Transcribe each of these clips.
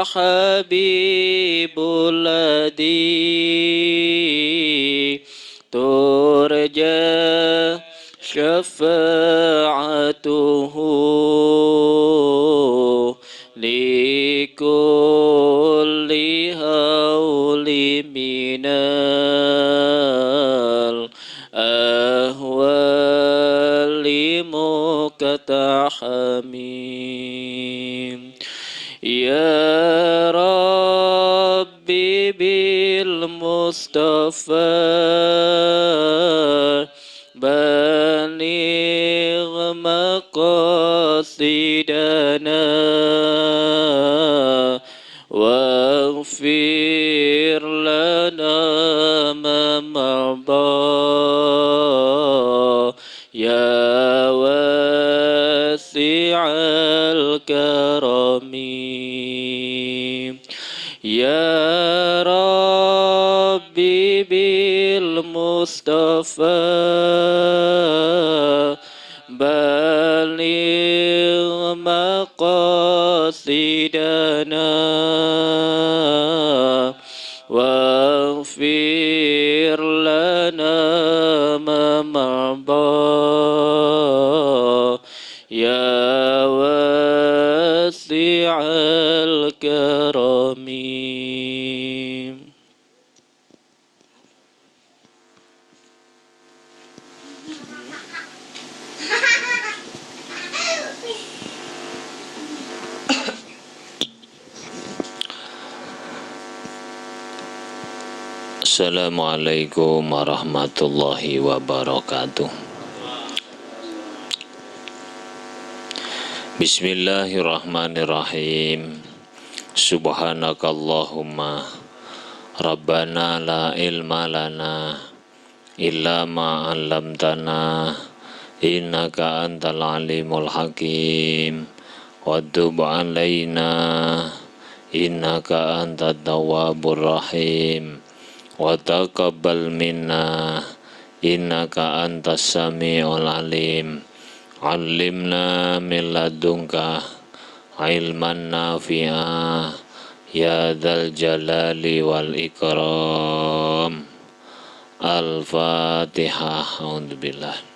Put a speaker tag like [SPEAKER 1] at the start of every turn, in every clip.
[SPEAKER 1] الحبيب الذي ترجى شفاعته لكل هول من الأهوال مقتحم يا ربي بالمصطفى بلغ مقاصدنا واغفر لنا ما مضى يا واسع الكرم يا ربي بالمصطفى بلغ مقاصدنا واغفر لنا ما مضى يا واسع الكرم. Assalamualaikum warahmatullahi wabarakatuh. Bismillahirrahmanirrahim. Subhanakallahumma Rabbana la ilma lana illa ma 'allamtana innaka antal alimul hakim wa tub 'alaina innaka antat tawwabur rahim wa taqabbal minna innaka antas samiul alim. 'Allimna min ladunka ilman nafi'a ya dzal jalali wal ikram. Al-Fatihah. A'udzubillah.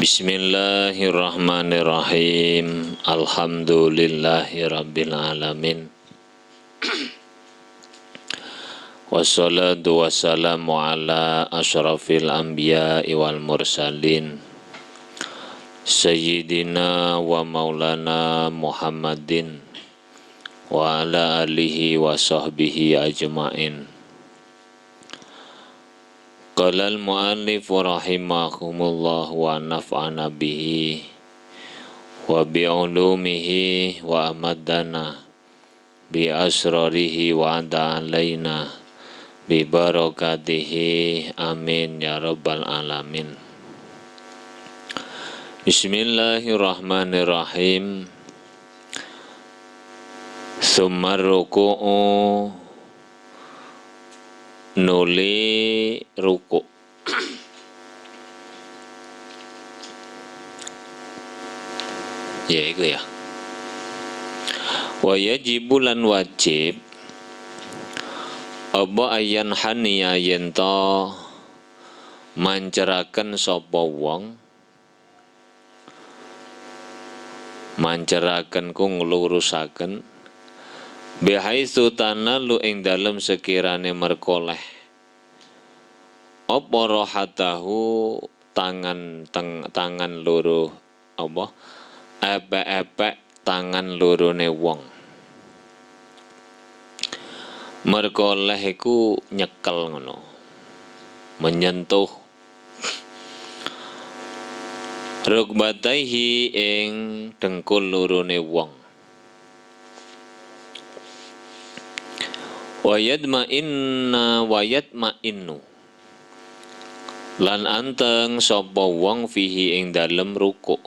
[SPEAKER 1] Bismillahirrahmanirrahim. Alhamdulillahi rabbil alamin. Wassalatu wassalamu ala asyrafil anbiya'i wal mursalin Sayyidina wa maulana Muhammadin wa ala alihi wa sahbihi ajma'in. Qala al-mu'allif rahimahumullah wa naf'ana bihi wa bi'ulumihi wa amadana bi asrarihi wa anda alaina bi barakatihi amin ya rabbal alamin. Bismillahirrahmanirrahim. Summa ruku'u, nuli ruku. Ya itu ya. Wa yajibulan wajib apa ayan haniya yento manceraken sapa wong, manceraken ku nglurusaken bihaitsu tanalu ing dalem sekirane merkoleh apa rohatahu tangan loro apa epek-epek tangan lorone wong. Merkoleh iku nyekel ngono, menyentuh rukbataihi ing dengkul lorone wong. Wayatma'innu lan anteng sapa wong fihi ing dalem ruku,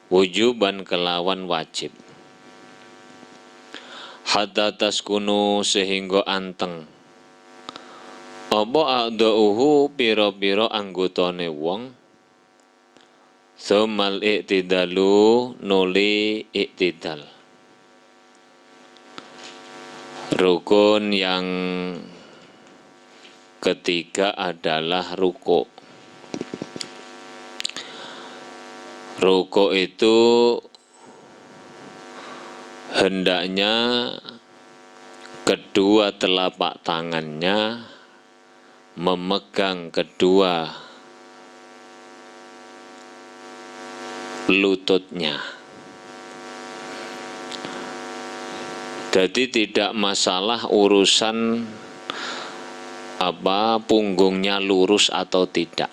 [SPEAKER 1] wujuban kelawan wajib. hatta taskunu sehingga anteng apa a'dha'uhu pira-pira anggotane wong sumal i'tidalu nuli i'tidal. Rukun yang ketiga adalah ruku'. Ruku' itu hendaknya kedua telapak tangannya memegang kedua lututnya. Jadi tidak masalah urusan punggungnya lurus atau tidak.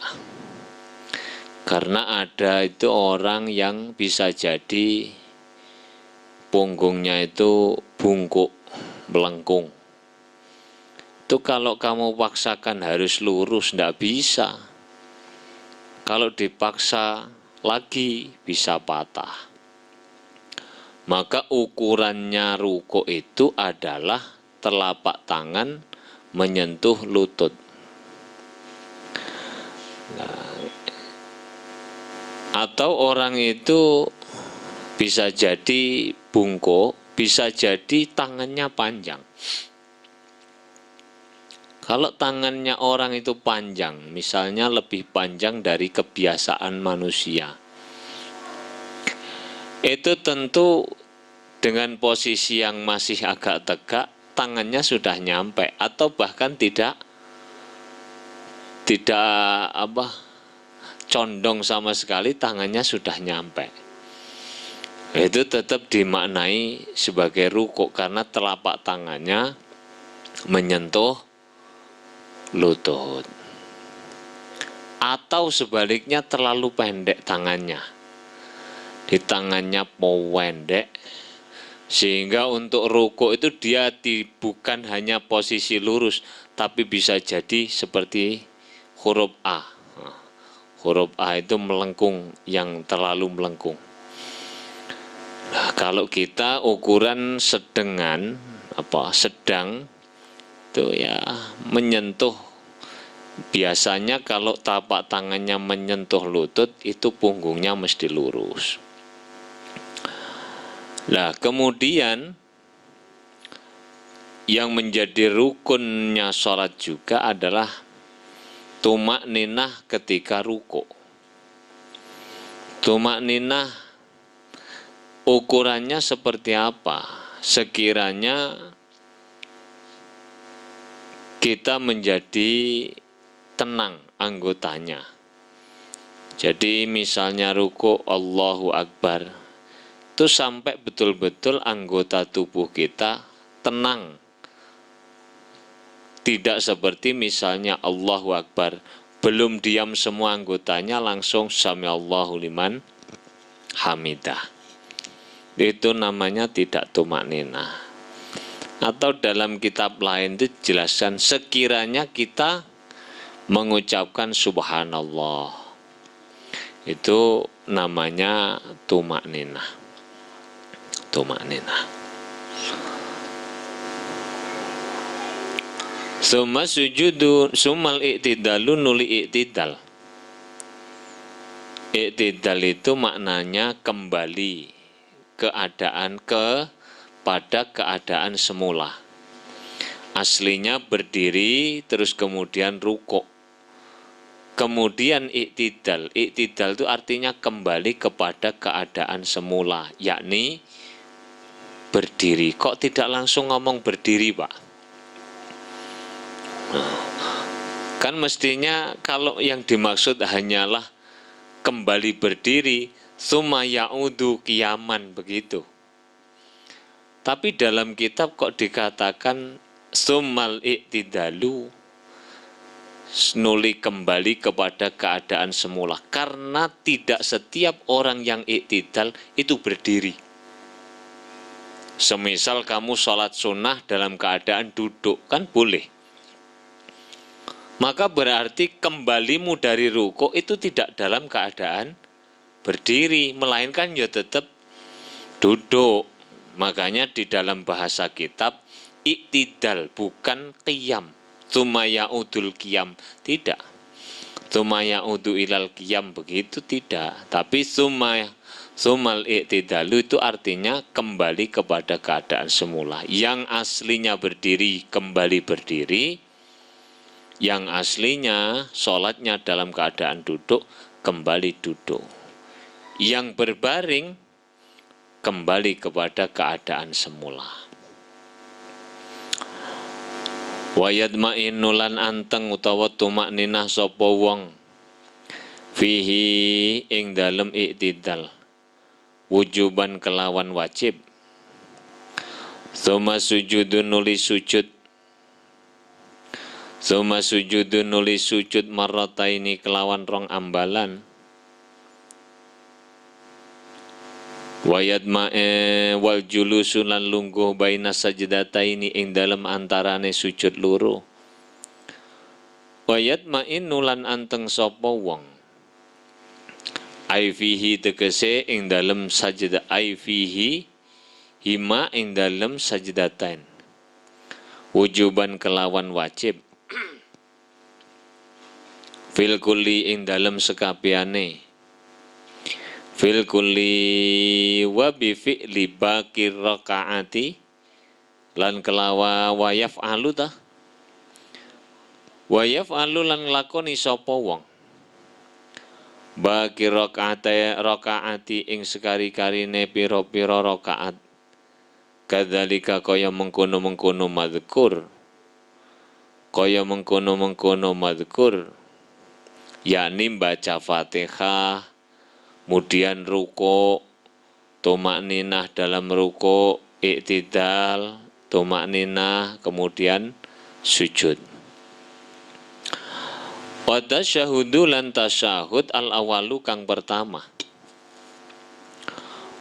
[SPEAKER 1] Karena ada itu orang yang bisa jadi punggungnya itu bungkuk, melengkung. Itu kalau kamu paksakan harus lurus, tidak bisa. Kalau dipaksa lagi bisa patah. Maka ukurannya ruku' itu adalah telapak tangan menyentuh lutut. Atau orang itu bisa jadi bungkuk, bisa jadi tangannya panjang. Kalau tangannya orang itu panjang, misalnya lebih panjang dari kebiasaan manusia, itu tentu dengan posisi yang masih agak tegak, tangannya sudah nyampe atau bahkan tidak condong sama sekali, tangannya sudah nyampe. Itu tetap dimaknai sebagai ruku' karena telapak tangannya menyentuh lutut. Atau sebaliknya terlalu pendek tangannya, di tangannya pendek, sehingga untuk ruku' itu dia bukan hanya posisi lurus, tapi bisa jadi seperti huruf A. Huruf A itu melengkung, yang terlalu melengkung. Nah, kalau kita ukuran sedang itu ya menyentuh. Biasanya kalau tapak tangannya menyentuh lutut itu punggungnya mesti lurus. Nah, kemudian yang menjadi rukunnya sholat juga adalah tumakninah ketika ruku'. Tumakninah ukurannya seperti apa? Sekiranya kita menjadi tenang anggotanya. Jadi misalnya ruku' Allahu Akbar, itu sampai betul-betul anggota tubuh kita tenang. Tidak seperti misalnya Allahu Akbar, belum diam semua anggotanya langsung samiallahu liman hamidah. Itu namanya tidak tumakninah. Atau dalam kitab lain itu jelaskan sekiranya kita mengucapkan subhanallah, itu namanya tumakninah. Tumakninah. Summa sujudu sumal i'tidalu nuli i'tidal. I'tidal itu maknanya kembali pada keadaan semula. Aslinya berdiri terus kemudian ruku'. Kemudian i'tidal. I'tidal itu artinya kembali kepada keadaan semula, yakni berdiri. Kok tidak langsung ngomong berdiri, Pak? Kan mestinya kalau yang dimaksud hanyalah kembali berdiri, summa ya'udu qiyaman, begitu. Tapi dalam kitab kok dikatakan summal i'tidalu, nuli kembali kepada keadaan semula. Karena tidak setiap orang yang i'tidal itu berdiri. Semisal kamu sholat sunnah dalam keadaan duduk, kan boleh. Maka berarti kembalimu dari ruku' itu tidak dalam keadaan berdiri, melainkan ya tetap duduk. Makanya di dalam bahasa kitab iktidal bukan qiyam. Tsumma ya'udul qiyam, tidak. Tsumma ya'udu ilal qiyam begitu tidak. Tapi sumal iktidalu itu artinya kembali kepada keadaan semula. Yang aslinya berdiri kembali berdiri. Yang aslinya sholatnya dalam keadaan duduk kembali duduk. Yang berbaring kembali kepada keadaan semula. Wayadma'innu lan anteng utawa tumakninah sapa wong fihi ing dalem iktidal wujuban kelawan wajib. Tsumma sujudun nuli sujud. Tsumma sujudun nuli sujud marrataini kelawan rong ambalan. Wal julusu lan lungguh baina sajdataini ing dalem antarane sujud loro. Wayadma'innu lan anteng sapa wong ai fihi tegese ing dalem sajdah ai fihi hima ing dalem sajdatain wujuban kelawan wajib fil kulli ing dalem sekabehane fil kulli wa bi fi'li baqir rakaati lan kelawa wa yaf'alu ta wa yaf'alu lan nglakoni sapa wong baqir rakaati ing sekari-karine pira-pira rakaat kadzalika kaya mengkono-mengkono madzkur kaya mengkono-mengkono madzkur yakni baca Fatihah kemudian ruko, tumakninah dalam ruko, iktidal, tumakninah, kemudian sujud. Wa tasyahudu lan tasyahud al-awalu kang pertama.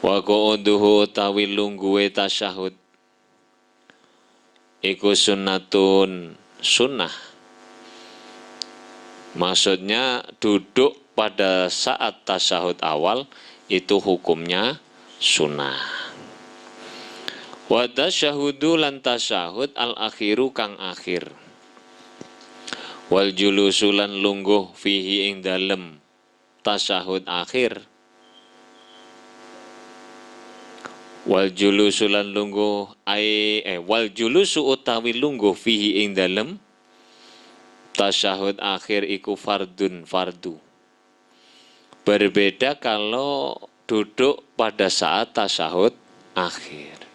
[SPEAKER 1] Wa qu'uduhu utawi lungguhe tasyahud. Iku sunnatun sunnah. Maksudnya duduk pada saat tasyahud awal itu hukumnya sunnah. Wa tasyahudu lan tasyahud al-akhiru kang akhir. Wal julusu lan lungguh fihi ing dalem tasyahud akhir. Wal julusu lan lungguh wal julusu utawi lungguh fihi ing dalem tasyahud akhir iku fardun fardu. Berbeda kalau duduk pada saat tasyahud akhir.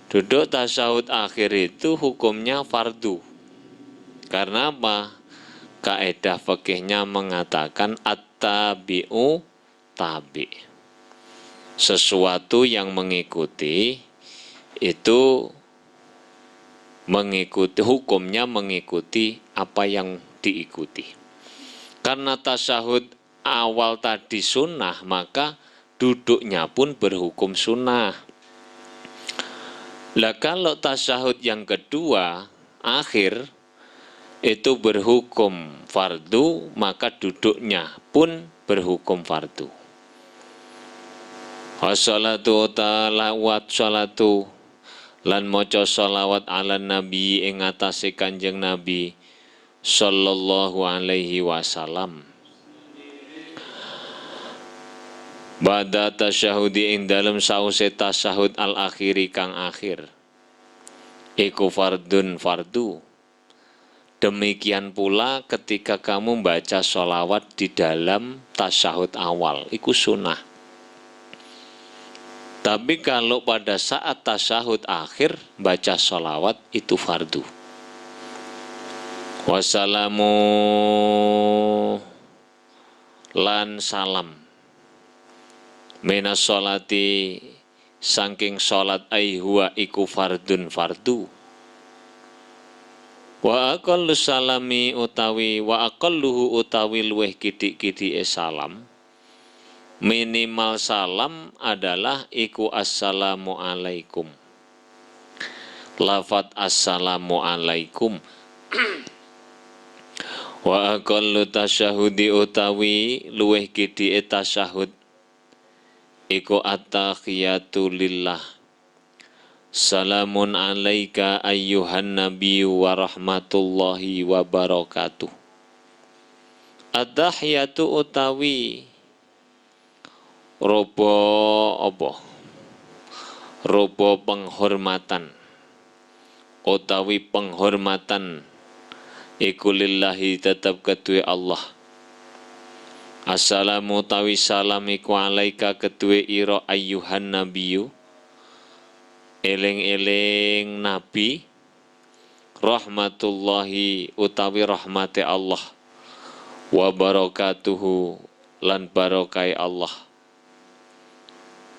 [SPEAKER 1] Duduk tasyahud akhir itu hukumnya fardu. Karena apa? Kaidah fikihnya mengatakan at-tabi'u tabi'. Sesuatu yang mengikuti itu mengikuti hukumnya mengikuti apa yang diikuti. Karena tasyahud awal tadi sunnah, maka duduknya pun berhukum sunnah. Lah kalau tasyahud yang kedua, akhir, itu berhukum fardu, maka duduknya pun berhukum fardu. Wassalatu talawat sholatu lan maca sholawat ala nabi ing atase Kanjeng Nabi sallallahu alaihi wasallam. Ba'da tasyahudi ing dalem sause tasyahud al-akhiri kang akhir iku fardun fardu. Demikian pula ketika kamu baca sholawat di dalam tasyahud awal iku sunnah. Tapi kalau pada saat tasyahud akhir baca sholawat itu fardu. Wassalamu lan salam minas sholati saking sholat huwa iku fardun fardu. Wa aqallu salami utawi wa aqalluhu utawi luweh kidik-kidike salam. Minimal salam adalah iku assalamu alaikum. Lafat assalamu alaikum. Wa aqallu tasyahudi utawi luweh kidike tasyahud iku at-tahiyatu lillah Salamun alaika ayyuhan nabiyyu wa rahmatullahi wa barakatuh. At-tahiyatu utawi robo apa? Robo penghormatan utawi penghormatan iku lillahi tetap kedue Allah. Assalamu utawi salam iku alaika kedue ira ayyuhan nabiyyu eling-eling nabi, rahmatullahi utawi rahmati Allah, wa barakatuhu lan barokai Allah.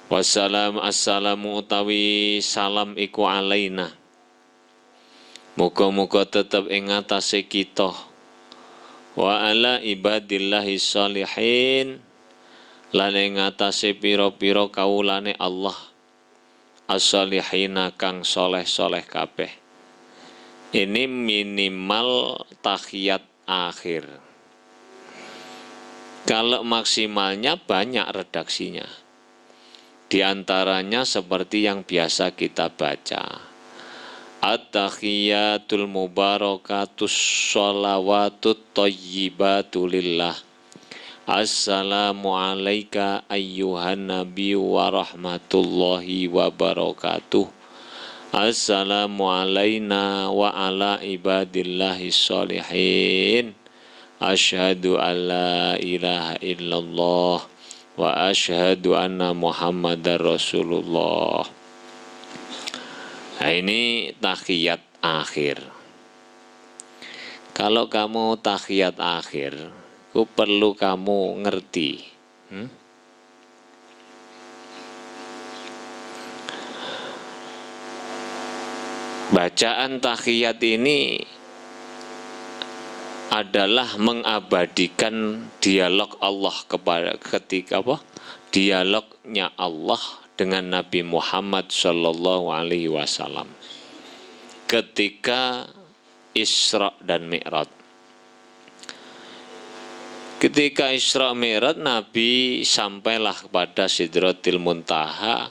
[SPEAKER 1] Wassalam assalamu utawi salam iku alaina, muga-muga tetep ing atase kita, wa ala ibadillahi sholihin lan ing atase pira-pira kawulane Allah as-sholihina kang soleh-soleh kabeh. Ini minimal tahiyat akhir. Kalau maksimalnya banyak redaksinya. Di antaranya seperti yang biasa kita baca. At-tahiyatul mubarakatus sholawatut thayyibatu lillah. Assalamu alaika ayyuhan nabiyyu wa rahmatullahi wa barakatuh. Assalamu alaina wa ala ibadillahi sholihin. Asyhadu an la ilaha illallah wa asyhadu anna muhammadar rasulullah. Nah, ini tahiyat akhir. Kalau kamu tahiyat akhir, itu perlu kamu ngerti. Bacaan tahiyat ini adalah mengabadikan dialog Allah ketika dialognya Allah dengan Nabi Muhammad Shallallahu Alaihi Wasallam ketika Isra dan Mi'raj. Ketika Isra Mi'raj, Nabi sampailah kepada Sidratil Muntaha.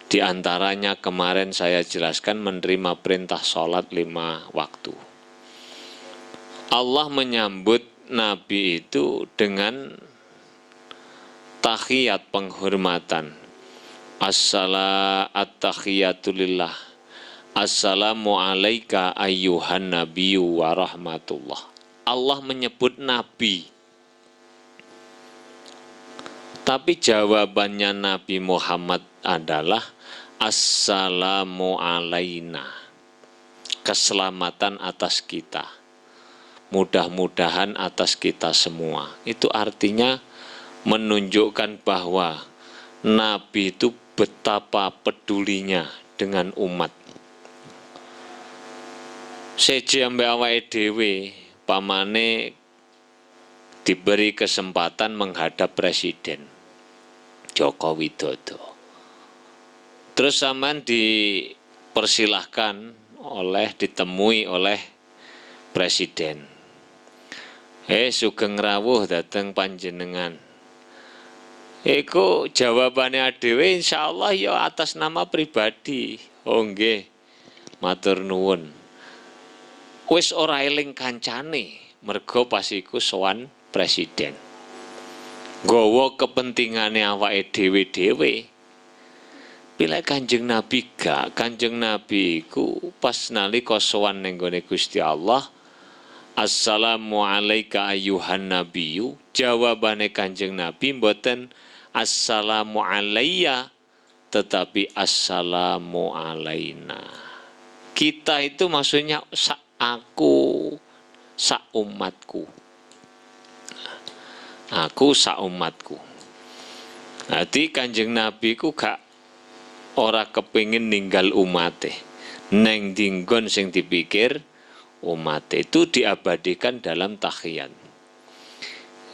[SPEAKER 1] Di antaranya kemarin saya jelaskan menerima perintah sholat 5 waktu. Allah menyambut Nabi itu dengan tahiyat penghormatan. At-tahiyatulillah. Assalamu alaika ayyuhan nabiyyu wa rahmatullah. Allah menyebut Nabi. Tapi jawabannya Nabi Muhammad adalah Assalamu alaina. Keselamatan atas kita. Mudah-mudahan atas kita semua. Itu artinya menunjukkan bahwa Nabi itu betapa pedulinya dengan umat. Seje ambek awake dhewe pamane diberi kesempatan menghadap Presiden Joko Widodo. Terus sampean dipersilahkan ditemui oleh Presiden. Sugeng rawuh dateng panjenengan. Iku jawabannya dhewe insyaallah ya atas nama pribadi. Oh nggih. Matur nuwun. Wis ora eling kancane, mergo pas iku sowan Presiden. Nggawa kepentingane awake dhewe-dhewe. Pilih Kanjeng Nabi gak, Kanjeng Nabi iku pas nalika sowan ning gone Gusti Allah, Assalamu alaika ayyuhan nabiyyu, jawabane Kanjeng Nabi mboten Assalamu alayya, tetapi Assalamu alaina. Kita itu maksudnya aku, sak umatku. Aku sak umatku. Jadi Kanjeng Nabi ku gak ora kepingin ninggal umate. Neng dinggon sing dipikir umate itu diabadikan dalam tahiyat.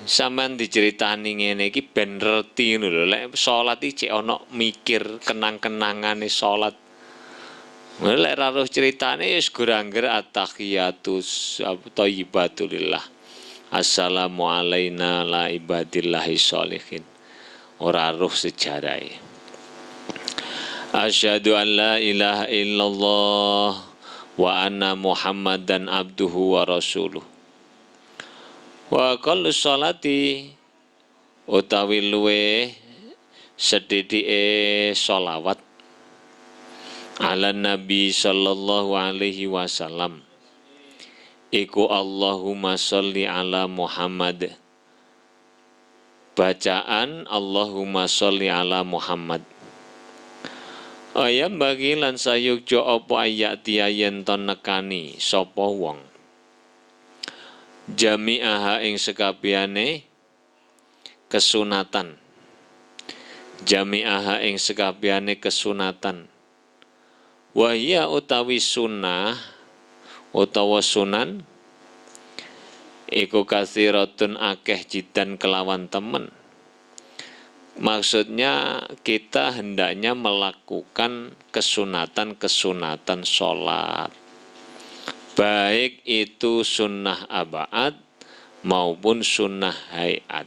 [SPEAKER 1] Sampeyan diceritani ngene iki ben reti ngono lho, lek salat iki ana mikir kenang-kenangane salat. Lek ora roh critane wis gur-angger at-tahiyatus thayyibatulillah. Assalamu alaina la ibadillahi sholihin. Ora roh sejarahe. Asyhadu an la ilaha illallah wa anna Muhammadan abduhu wa rasuluh. Wa qallu sholati utawi luwe sedhithike sholawat ala Nabi sallallahu alaihi wasallam iku Allahumma sholli ala Muhammad. Bacaan Allahumma sholli ala Muhammad. Ayam bagi lan sayukjo apa ayak tiayen ton nekani sapa wong jami'aha ing sekabehane kesunatan, jami'aha ing sekabehane kesunatan, wahia utawi sunnah utawa sunan iku kathiratun akeh jidan kelawan temen. Maksudnya kita hendaknya melakukan kesunatan-kesunatan sholat, baik itu sunnah abad maupun sunnah hayat.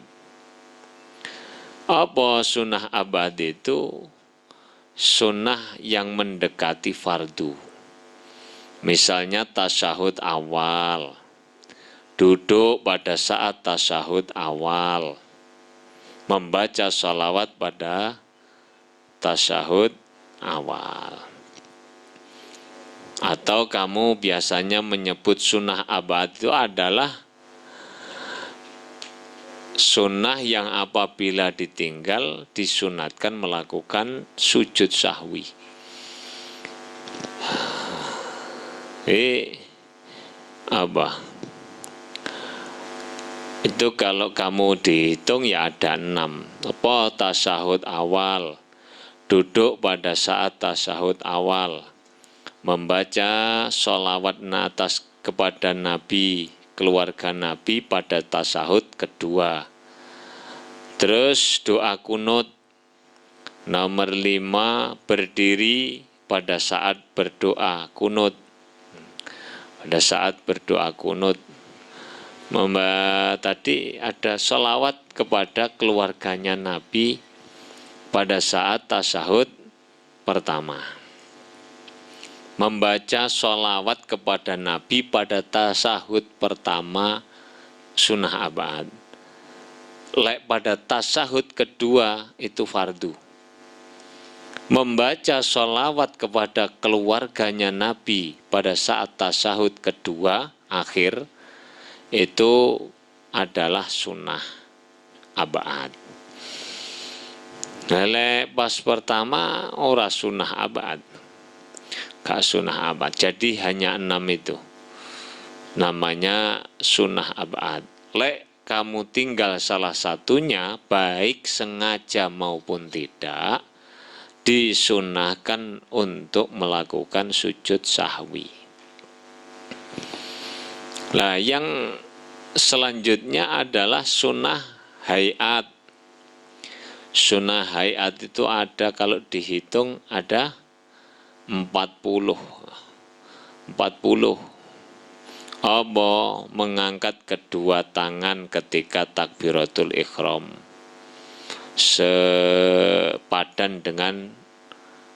[SPEAKER 1] Apa sunnah abad itu? Sunnah yang mendekati fardu. Misalnya tasyahud awal, duduk pada saat tasyahud awal, membaca sholawat pada tasyahud awal. Atau kamu biasanya menyebut sunnah abad itu adalah sunnah yang apabila ditinggal disunatkan melakukan sujud sahwi. Itu kalau kamu dihitung ya ada 6. Apa? Tasyahud awal, duduk pada saat tasyahud awal, membaca sholawat atas kepada Nabi, keluarga Nabi pada tasyahud kedua. Terus doa kunut. Nomor 5, berdiri pada saat berdoa kunut. Pada saat berdoa kunut. Tadi ada sholawat kepada keluarganya Nabi pada saat tasyahud pertama. Membaca sholawat kepada Nabi pada tasyahud pertama sunnah abad. Lek pada tasyahud kedua itu fardu. Membaca sholawat kepada keluarganya Nabi pada saat tasyahud kedua akhir itu adalah sunnah abad. Lek pas pertama ora sunnah abad, gak sunnah abad. Jadi hanya 6 itu namanya sunnah abad. Lek kamu tinggal salah satunya, baik sengaja maupun tidak, disunnahkan untuk melakukan sujud sahwi. Nah, yang selanjutnya adalah sunnah hayat. Sunnah hayat itu ada, kalau dihitung ada 40. Apa? Mengangkat kedua tangan ketika takbiratul ihram sepadan dengan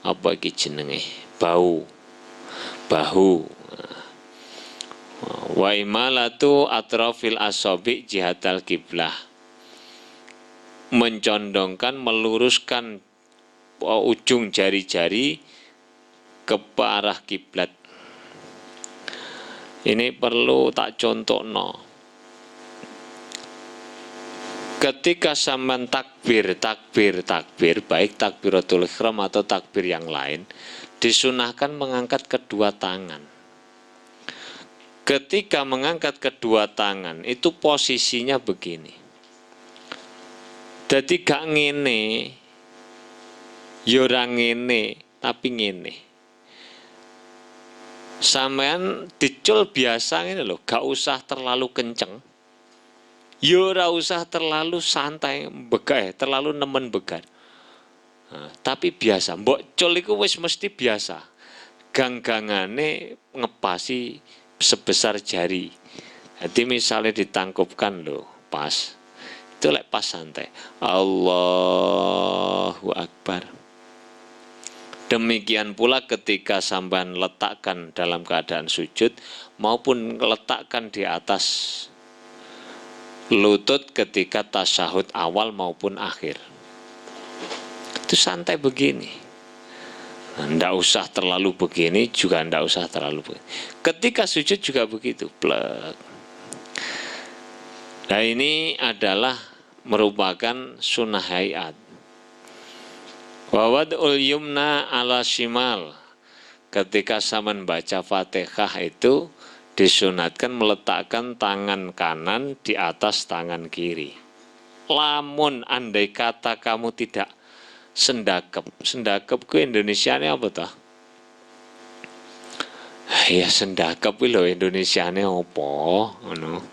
[SPEAKER 1] apa iki jenenge? Bahu. Wa imalatu atrafil asabi jihatal kiblah. Mencondongkan, meluruskan ujung jari-jari ke arah kiblat. Ini perlu tak contohno. Ketika sampean takbir, baik takbiratul ihram atau takbir yang lain, disunahkan mengangkat kedua tangan. Ketika mengangkat kedua tangan itu posisinya begini. Jadi gak ngene, yora ngene, tapi ngene. Sampean dicul biasa ngene lho, gak usah terlalu kenceng. Yora usah terlalu santai, terlalu nemen begar. Nah, tapi biasa, mbok cul iku wis mesti biasa. Ganggangane ngepasi sebesar jari. Jadi misalnya ditangkupkan loh, pas. Itu pas santai. Allahu Akbar. Demikian pula ketika sampean letakkan dalam keadaan sujud maupun letakkan di atas lutut ketika tasyahud awal maupun akhir. Itu santai begini. Nggak usah terlalu begini, juga nggak usah terlalu begini. Ketika sujud juga begitu, plek. Nah ini adalah merupakan sunnah hayat. Wawad'ul yumna ala shimal. Ketika saman baca Fatihah itu disunatkan meletakkan tangan kanan di atas tangan kiri. Lamun andai kata kamu tidak sendakep, sendakep ku Indonesiane apa toh? Ya sendakep ku lho Indonesiane apa? Ngono.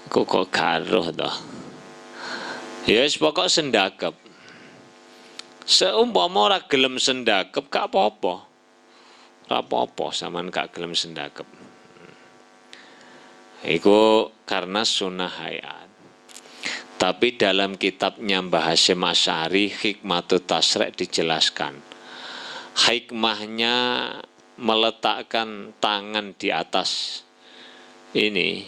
[SPEAKER 1] Kok garuh toh? Ya pokok sendakep. Seumpama ora gelem sendakep gak apa-apa. Ora apa-apa sampean gak gelem sendakep. Iku karena sunnah hayat. Tapi dalam kitabnya Mbah Hasyim Asy'ari Hikmatut Tasrek dijelaskan. Hikmahnya meletakkan tangan di atas ini,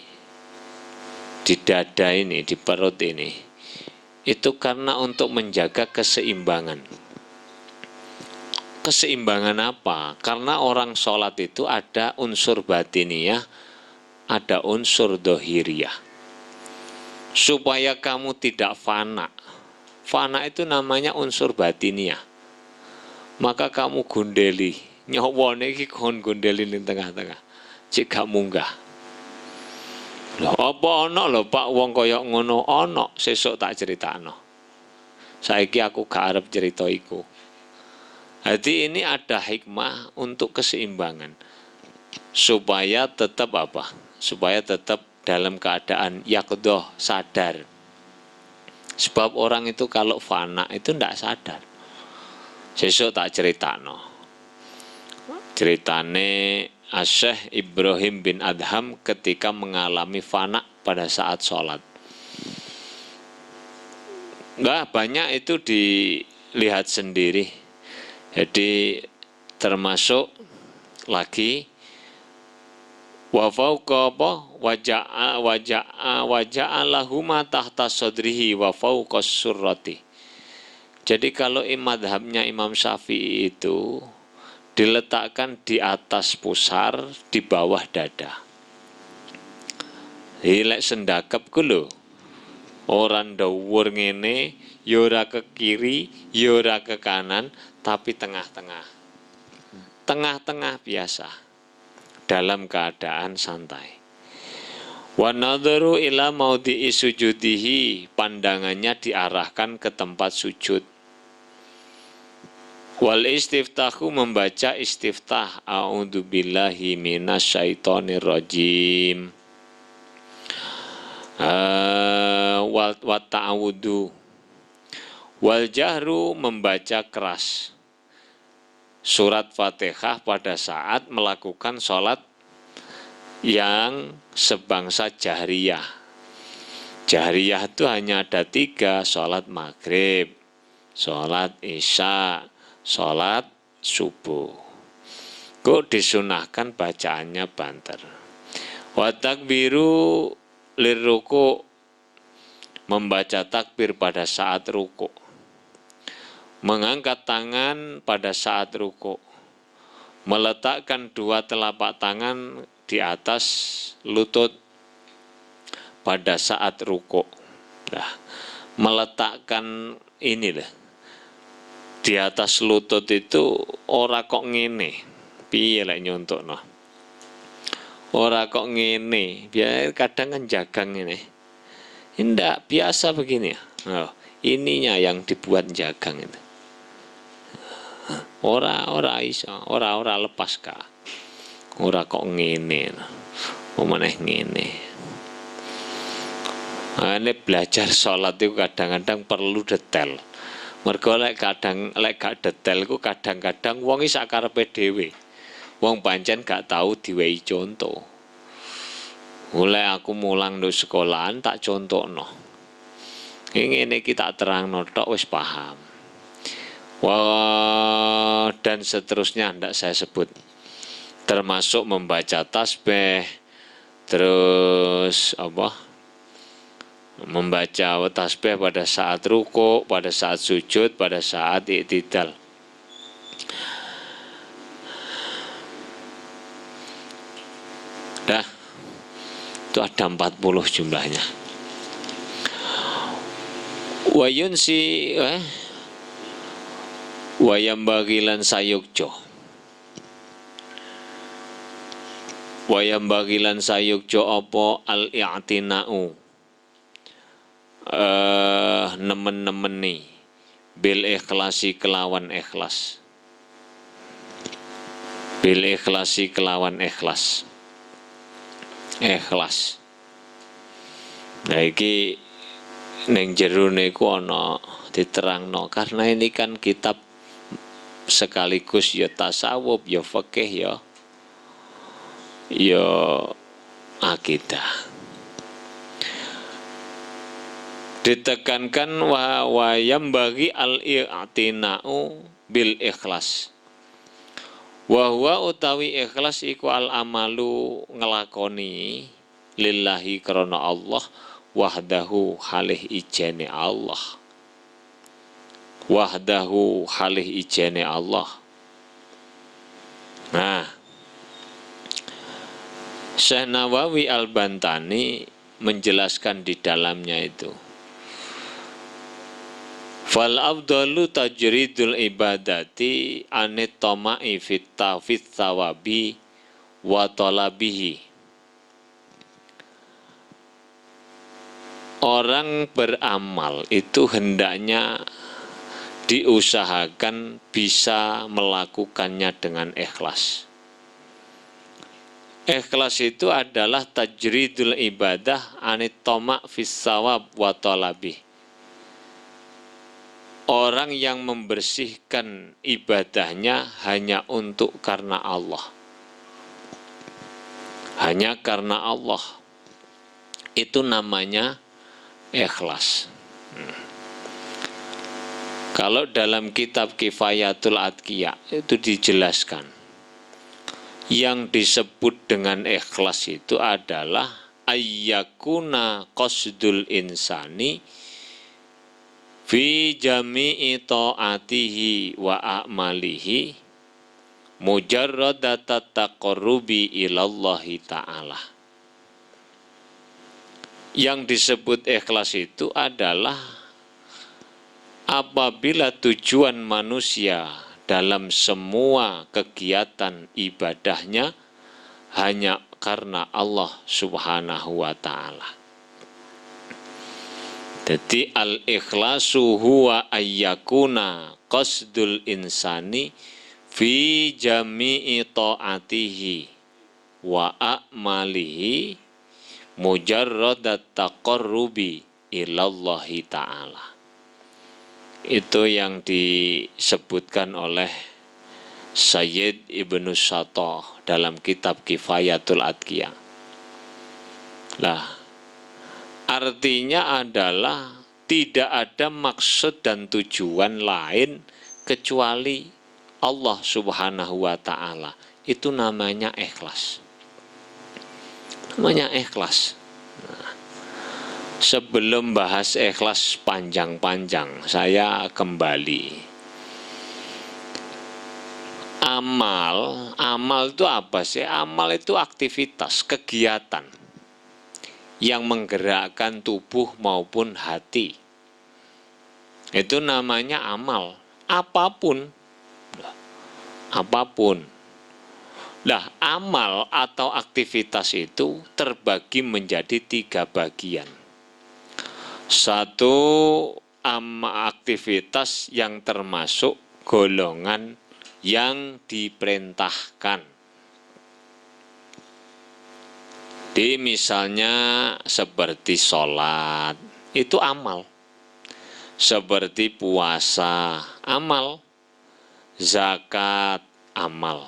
[SPEAKER 1] di dada ini, di perut ini. Itu karena untuk menjaga keseimbangan. Keseimbangan apa? Karena orang sholat itu ada unsur batiniyah, ada unsur dohiriyah. Supaya kamu tidak fana. Fana itu namanya unsur batiniyah. Maka kamu gundeli. Nyawane iki kon gundeli ning tengah-tengah. Cek gak munggah. Lho apa ana lho Pak wong kaya ngono? Ana, sesuk tak critakno. Saiki aku gak arep cerita iku. Jadi ini ada hikmah untuk keseimbangan. Supaya tetap apa? Supaya tetap dalam keadaan yaqdhah, sadar. Sebab orang itu kalau fana itu ndak sadar. Sesuk tak critakno. Ceritane Syekh Ibrahim bin Adham ketika mengalami fana pada saat sholat. Enggak banyak itu dilihat sendiri. Jadi termasuk lagi wa fauqa apa waja'alahuma tahta sadrihi wa fauqa surrati. Jadi kalau madhabnya Imam Syafi'i itu diletakkan di atas pusar, di bawah dada. Hilek sendakep ku lho. Ora ndhuwur ngene, ya ora ke kiri, ya ora ke kanan, tapi tengah-tengah. Tengah-tengah biasa. Dalam keadaan santai. Wa nadharu ila maudhi'i sujudihi, pandangannya diarahkan ke tempat sujud. Wal istiftahu, membaca istiftah, a'udzubillahi minasyaitonir rajim. Wa ta'awudhu. Wal jahru, membaca keras surat Fatihah pada saat melakukan sholat yang sebangsa jahriyah. Jahriyah itu hanya ada 3, sholat maghrib, sholat isya, sholat subuh. Kok disunahkan bacaannya banter. Wa takbiru lirruku, membaca takbir pada saat ruku. Mengangkat tangan pada saat ruku. Meletakkan 2 telapak tangan di atas lutut pada saat ruku. Nah, meletakkan ini lah di atas lutut itu ora kok ngene. Piye lek nyontokno? Ora kok ngene, biar kadang kan jagang ini. Ndak biasa begini ya. Oh, ininya yang dibuat jagang itu. Ora iso, ora lepas ka. Ora kok ngene. Omeneh ngene. Ini belajar sholat itu kadang-kadang perlu detail. Mergo lek gak detail ku kadang-kadang wong iki sakarepe dhewe. Wong pancen gak tahu diwehi contoh. Mulai aku mulang nduk sekolahan tak contohno. Ngene iki tak terangno tok wis paham. Wah, dan seterusnya tidak saya sebut. Termasuk membaca tasbih, terus membaca tasbih pada saat ruku, pada saat sujud, pada saat i'tidal. Dah, itu ada 40 jumlahnya. Wayun si wayam bagilan sayukjo. Wayam bagilan sayukjo apa al-i'tina'u. Nemen-nemeni bil ikhlasi kelawan ikhlas. Bil ikhlasi kelawan ikhlas. Ikhlas. Nah iki ning jero niku ana diterangno karena ini kan kitab sekaligus ya tasawuf, ya fikih, ya akidah. Ditekankan wayam bagi al-i'tina'u bil ikhlas. Wa huwa utawi ikhlas iku al amalu ngelakoni lillahi karena Allah wahdahu halih ijene Allah. Wahdahu halih ijene Allah. Nah, Syekh Nawawi Al-Bantani menjelaskan di dalamnya itu. Fal afdalu tajridul ibadati anit tama'i fit thawabi wa talabihi. Orang beramal itu hendaknya diusahakan bisa melakukannya dengan ikhlas. Ikhlas itu adalah tajridul ibadah anit tama' fis thawab wa talabih. Orang yang membersihkan ibadahnya hanya untuk karena Allah. Hanya karena Allah. Itu namanya ikhlas. Kalau dalam kitab Kifayatul Atqiya itu dijelaskan. Yang disebut dengan ikhlas itu adalah ayyakuna qasdul insani fi jami'i ta'atihi wa a'malihi mujarradat taqarrubi ilallahi ta'ala. Yang disebut ikhlas itu adalah apabila tujuan manusia dalam semua kegiatan ibadahnya hanya karena Allah Subhanahu wa ta'ala. Jadi al-ikhlasu huwa ayyakuna qasdul insani fi jami'i ta'atihi wa a'malihi mujarradat taqarrubi ilallahi ta'ala. Itu yang disebutkan oleh Sayyid Ibnu Sattah dalam kitab Kifayatul Atqiya. Lah, artinya adalah tidak ada maksud dan tujuan lain kecuali Allah Subhanahu wa ta'ala. Itu namanya ikhlas. Namanya ikhlas. Nah, sebelum bahas ikhlas panjang-panjang, saya kembali. Amal itu apa sih? Amal itu aktivitas, kegiatan yang menggerakkan tubuh maupun hati. Itu namanya amal. Apapun. Nah, amal atau aktivitas itu terbagi menjadi 3 bagian. Satu, aktivitas yang termasuk golongan yang diperintahkan. Di misalnya seperti sholat, itu amal. Seperti puasa, amal. Zakat, amal.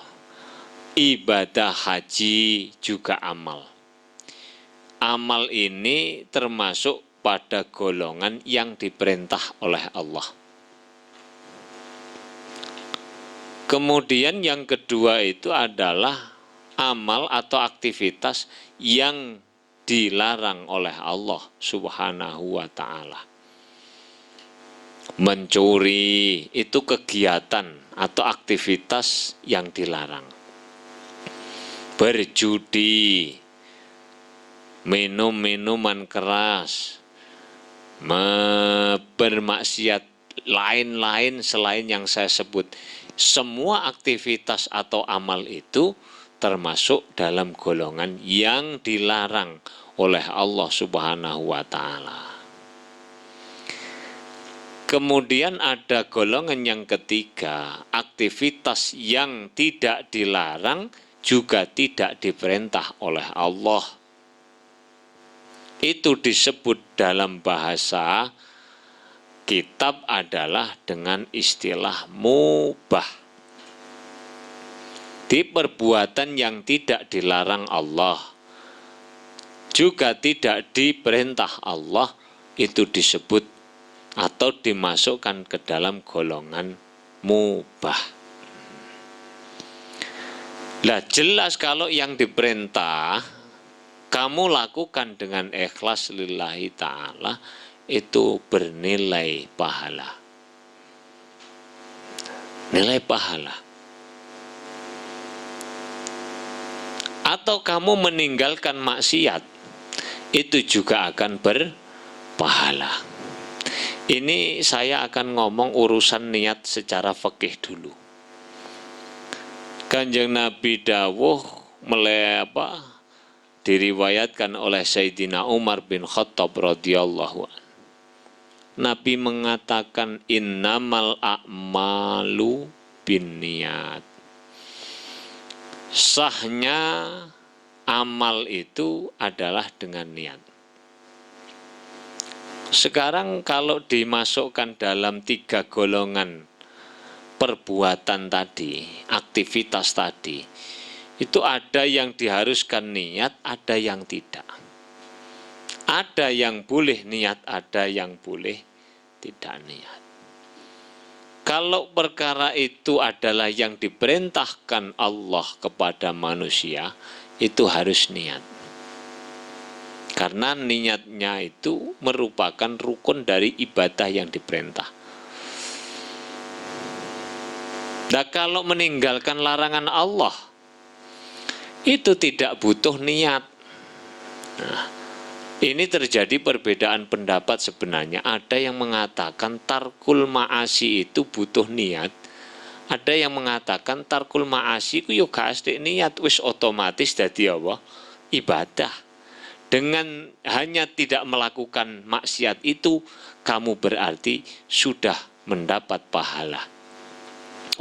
[SPEAKER 1] Ibadah haji juga amal. Amal ini termasuk pada golongan yang diperintah oleh Allah. Kemudian yang kedua itu adalah amal atau aktivitas yang dilarang oleh Allah Subhanahu wa ta'ala. Mencuri itu kegiatan atau aktivitas yang dilarang. Berjudi, minum minuman keras, bermaksiat lain-lain selain yang saya sebut. Semua aktivitas atau amal itu termasuk dalam golongan yang dilarang oleh Allah Subhanahu wa ta'ala. Kemudian ada golongan yang ketiga, aktivitas yang tidak dilarang juga tidak diperintah oleh Allah. Itu disebut dalam bahasa kitab adalah dengan istilah mubah. Di perbuatan yang tidak dilarang Allah, juga tidak diperintah Allah, itu disebut atau dimasukkan ke dalam golongan mubah. Lah jelas kalau yang diperintah kamu lakukan dengan ikhlas lillahi ta'ala, itu bernilai pahala. Nilai pahala. Atau kamu meninggalkan maksiat, itu juga akan berpahala. Ini saya akan ngomong urusan niat secara fikih dulu. Kanjeng Nabi dawuh diriwayatkan oleh Sayyidina Umar bin Khattab radhiyallahu anhu. Nabi mengatakan innamal a'malu binniyat. Sahnya amal itu adalah dengan niat. Sekarang kalau dimasukkan dalam 3 golongan perbuatan tadi, aktivitas tadi, itu ada yang diharuskan niat, ada yang tidak. Ada yang boleh niat, ada yang boleh tidak niat. Kalau perkara itu adalah yang diperintahkan Allah kepada manusia, itu harus niat. Karena niatnya itu merupakan rukun dari ibadah yang diperintah. Nah, kalau meninggalkan larangan Allah, itu tidak butuh niat. Nah, ini terjadi perbedaan pendapat sebenarnya. Ada yang mengatakan tarkul ma'asi itu butuh niat. Ada yang mengatakan tarkul ma'asi itu yo gak asli niat, wis otomatis dadi apa? Ibadah. Dengan hanya tidak melakukan maksiat itu, kamu berarti sudah mendapat pahala.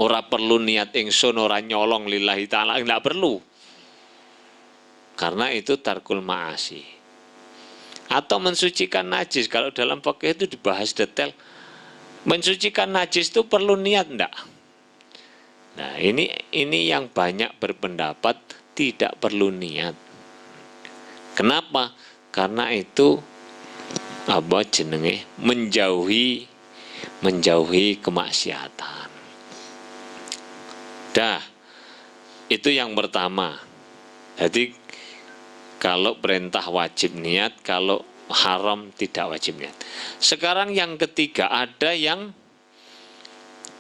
[SPEAKER 1] Ora perlu niat ingsun, ora nyolong lillahi ta'ala, enggak perlu. Karena itu tarkul ma'asi. Atau mensucikan najis, kalau dalam fikih itu dibahas detail. Mensucikan najis itu perlu niat enggak? Nah, ini yang banyak berpendapat tidak perlu niat. Kenapa? Karena itu menjauhi kemaksiatan. Dah, itu yang pertama. Jadi kalau perintah wajib niat, kalau haram tidak wajib niat. Sekarang yang ketiga, ada yang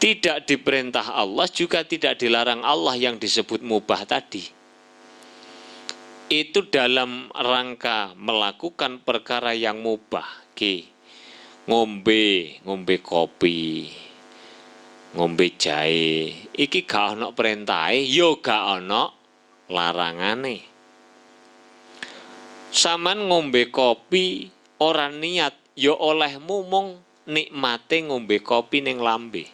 [SPEAKER 1] tidak diperintah Allah, juga tidak dilarang Allah yang disebut mubah tadi. Itu dalam rangka melakukan perkara yang mubah. Ngombe kopi, ngombe jahe, iki gak ono perintahe, yo gak ono larangane. Saman ngombe kopi ora niat, yo olehmu mung nikmate ngombe kopi ning lambe.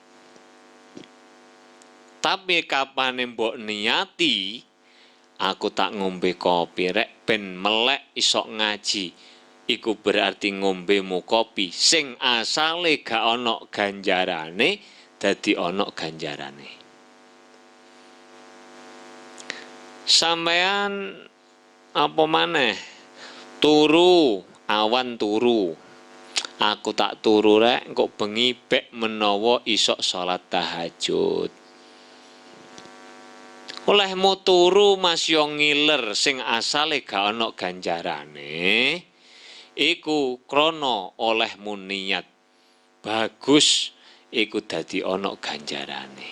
[SPEAKER 1] Tapi kapane mbok niati, aku tak ngombe kopi rek ben melek isok ngaji, iku berarti ngombemu kopi sing asale gak ana ganjarane dadi ana ganjarane. Sampeyan apa maneh turu, awan turu, aku tak turu rek kok bengi bek menawa isok salat tahajud. Olehmu turu masya ngiler sing asale gak ana ganjarane, iku krana olehmu niat bagus, iku dadi ana ganjarane.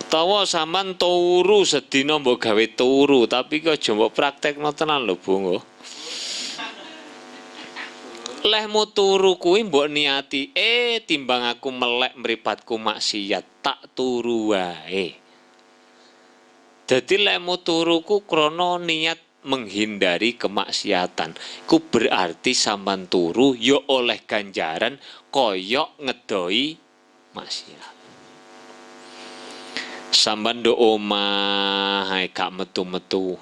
[SPEAKER 1] Utawa sampean turu sedina mbok gawe turu, tapi kok aja mbok praktekno tenan lho, Bung. Lehmu turu kuwi mbok niati, timbang aku melek mripatku maksiat, tak turu wae. Dadi lehmu turuku krana niat menghindari kemaksiatan. Ku berarti sampean turu ya oleh ganjaran koyok ngedoi maksiat. Sampean nduk omah gak metu-metu.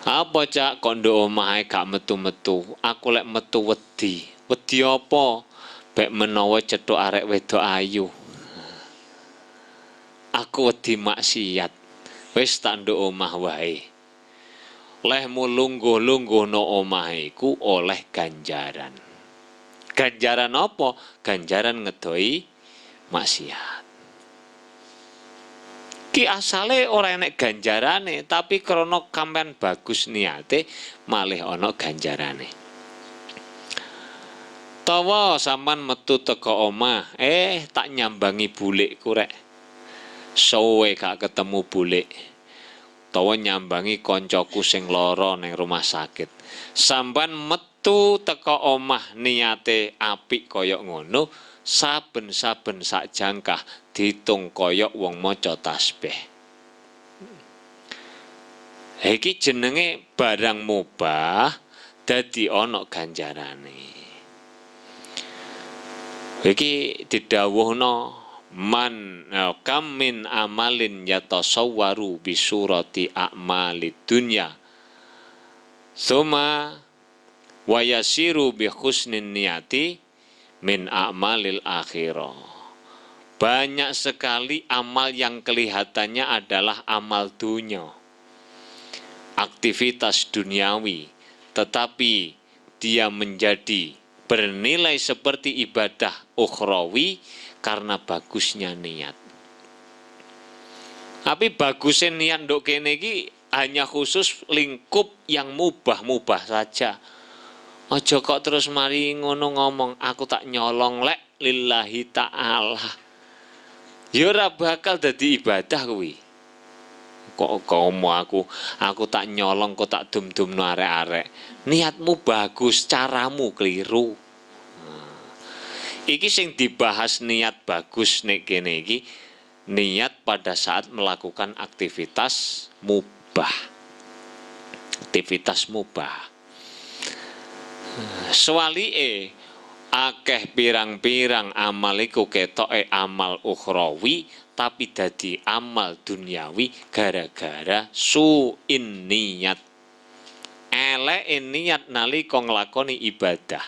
[SPEAKER 1] Apa cak kok nduk omah gak metu-metu? Aku lek metu wedi. Wedi apa? Bek menawa cethuk arek wedok ayu. Aku wedi maksiat. Wis tak nduk omah wae. Lehmu lungguh-lungguh no omah iku oleh ganjaran. Ganjaran apa? Ganjaran ngedoi maksiat. Ki asale ora enek ganjarane, tapi krana kampen bagus niate malih ana ganjarane. Tawa sampean metu teko omah, tak nyambangi bulikku rek. Sowe gak ketemu bulik. Tawa nyambangi koncoku sing lara ning rumah sakit. Sampean metu teko omah niate apik kaya ngono, saben-saben sak jangkah diitung koyok wong maca tasbih. Iki jenenge barang mubah dadi ana ganjarane. Iki didhawuhna man kam min amalin yatasawwaru bi surati a'malid dunya summa wa yasiru bi husnin niyati min a'malil akhirah. Banyak sekali amal yang kelihatannya adalah amal dunia, aktivitas duniawi, tetapi dia menjadi bernilai seperti ibadah ukhrawi karena bagusnya niat. Tapi bagusnya niat nduk kene iki hanya khusus lingkup yang mubah-mubah saja. Aja kok terus mari ngono ngomong, aku tak nyolong lek lillahi ta'ala. Ya ora bakal dadi ibadah kuwi. Kok aku tak nyolong, kok tak dum-dumno arek-arek. Niatmu bagus, caramu keliru. Iki sing dibahas niat bagus nek kene iki niat pada saat melakukan aktivitas mubah. Aktivitas mubah. Swalike akeh pirang-pirang amal iku ketoke amal ukhrawi tapi dadi amal duniawi gara-gara su'in niat. Eleke niat nalika nglakoni ibadah.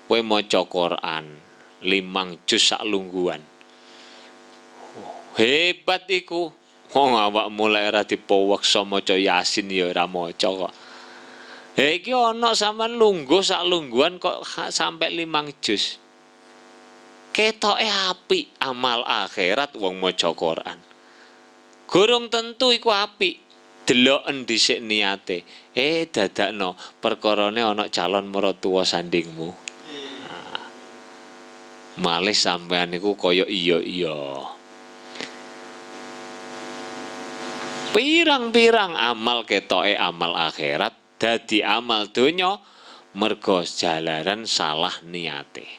[SPEAKER 1] Kowe maca Quran 5 juz sak lungguhan. Hebat iku. Wong awakmu lek ora dipoweksa maca Yasin ya ora maca kok. Iki ana sampean lungguh sak lungguhan kok sampai 5 juz. Ketoke apik amal akhirat wong maca Quran. Gurung tentu iku apik. Deloken dhisik niate. Dadakno perkarane ana calon mertua sandingmu. Malih sampean niku kaya iya. Pirang-pirang amal ketoke amal akhirat dadi amal donya mergo jalaran salah niate.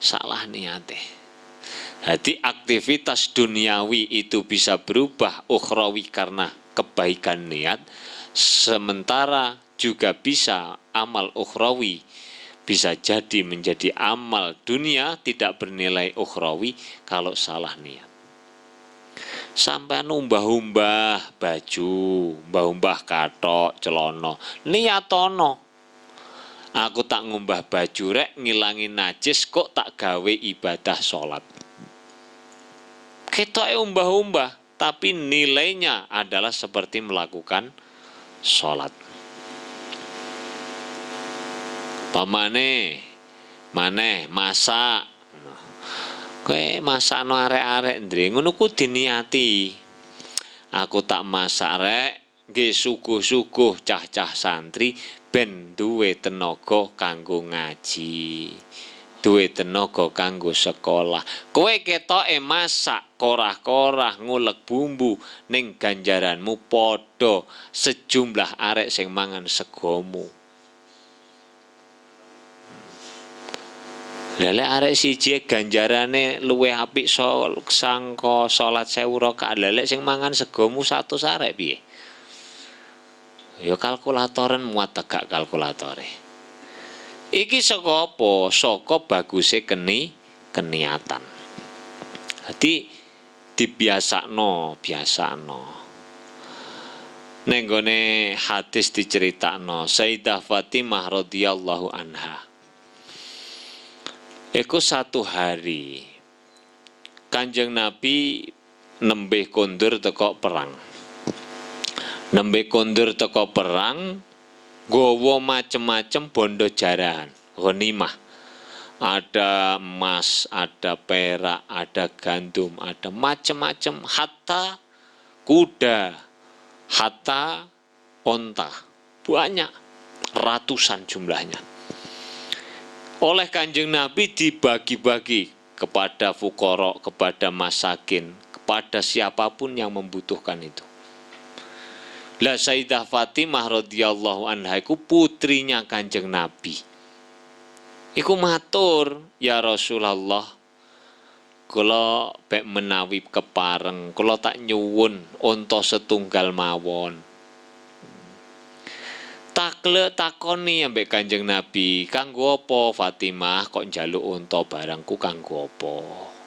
[SPEAKER 1] Salah niate. Jadi aktivitas duniawi itu bisa berubah ukhrawi karena kebaikan niat, sementara juga bisa amal ukhrawi bisa jadi menjadi amal dunia tidak bernilai ukhrawi kalau salah niat. Sampai umbah-umbah baju, umbah-umbah kathok, celana, niatono. Aku tak ngumbah baju rek ngilangin najis kok tak gawe ibadah sholat. Ketoke umbah-umbah, tapi nilainya adalah seperti melakukan sholat. Pamane, masak. Kowe masakno arek-arek ndre ngono ku diniati. Aku tak masak rek nggih suguh-suguh cah-cah santri ben duwe tenaga kanggo ngaji. Duwe tenaga kanggo sekolah. Kowe ketoke masak korah-korah ngulek bumbu ning ganjaranmu padha sejumlah arek sing mangan segomu. Lha arek siji ganjarane luwih apik sangka salat 1000 rakaat. Lha sing mangan segomu 100 arek piye? Ya kalkulatoren muat tegak kalkulatore. Iki saka apa? Saka baguse keniatan. Dadi biasano. Ning gone hadis diceritakno Sayyidah Fatimah radhiyallahu anha. Iku satu hari Kanjeng Nabi nembe kondur teko perang. Nembe kondur teko perang, nggawa macem-macem bondo jarahan, ghanimah. Ada emas, ada perak, ada gandum, ada macem-macem, hatta kuda, hatta onta. Banyak, ratusan jumlahnya. Oleh Kanjeng Nabi dibagi-bagi kepada fuqara, kepada masakin, kepada siapapun yang membutuhkan itu. Lah Sayyidah Fatimah radhiyallahu anha iku putrinya Kanjeng Nabi. Iku matur, "Ya Rasulullah, kula bek menawi kepareng, kula tak nyuwun unta setunggal mawon." Takoni ambek Kanjeng Nabi, "Kanggo apa Fatimah kok njaluk unta barangku kanggo apa?"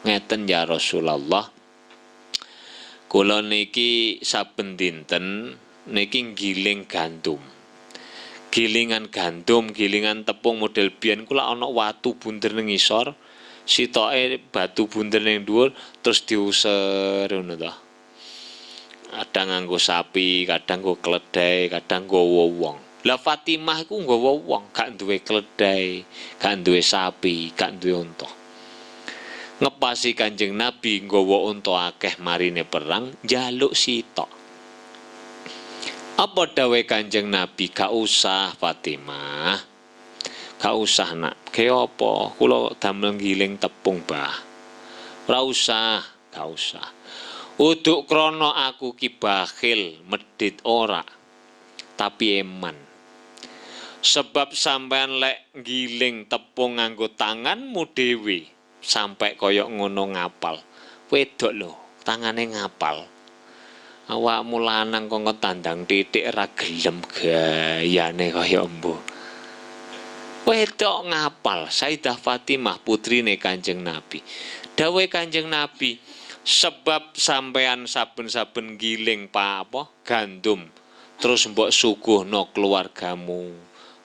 [SPEAKER 1] "Ngeten ya Rasulullah. Kula niki saben dinten niki giling gandum. Gilingan gandum, gilingan tepung model biyen kula ana watu bunder ning ngisor, sitoke batu bunder ning dhuwur terus diuser ngono to. Kadang nganggo sapi, kadang nggo keledai, kadang nggawa wong. Lah Fatimah iku nggawa wong, gak duwe keledai, gak duwe sapi, gak duwe unta. Ngepasi Kanjeng Nabi nggawa unta akeh marine perang, njaluk sitok. Apa dawe Kanjeng Nabi? Gak usah Fatimah. Gak usah nak. Ke apa? Kula damel giling tepung, Bah. Ora usah, gak usah. Uduk krono aku ki bakhil, medit ora. Tapi eman. Sebab sampean lek giling tepung nganggo tanganmu dhewe sampai koyok ngono ngapal. Wedok lho, tangane ngapal. Awakmu lanang kok tandang titik ra gelem gayane kaya embuh. Wedok ngapal. Sayyidah Fatimah putrine Kanjeng Nabi. Dawuh Kanjeng Nabi, sebab sampean saben-saben giling gandum terus mbok suguhno keluargamu,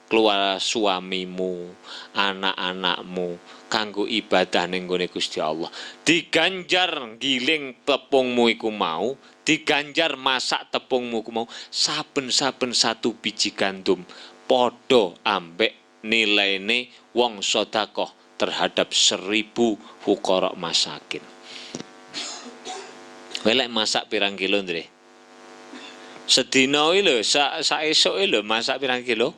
[SPEAKER 1] keluarga suamimu, anak-anakmu kanggo ibadah ning gone Gusti Allah. Diganjar giling tepungmu iku mau, diganjar masak tepungmu iku mau, saben-saben satu biji gandum padha ambek nilaine wong sedekah terhadap 1000 fuqara masakin. Welek masak pirang kilo, Ndre? Sedina iki lho, sak esuke lho masak pirang kilo?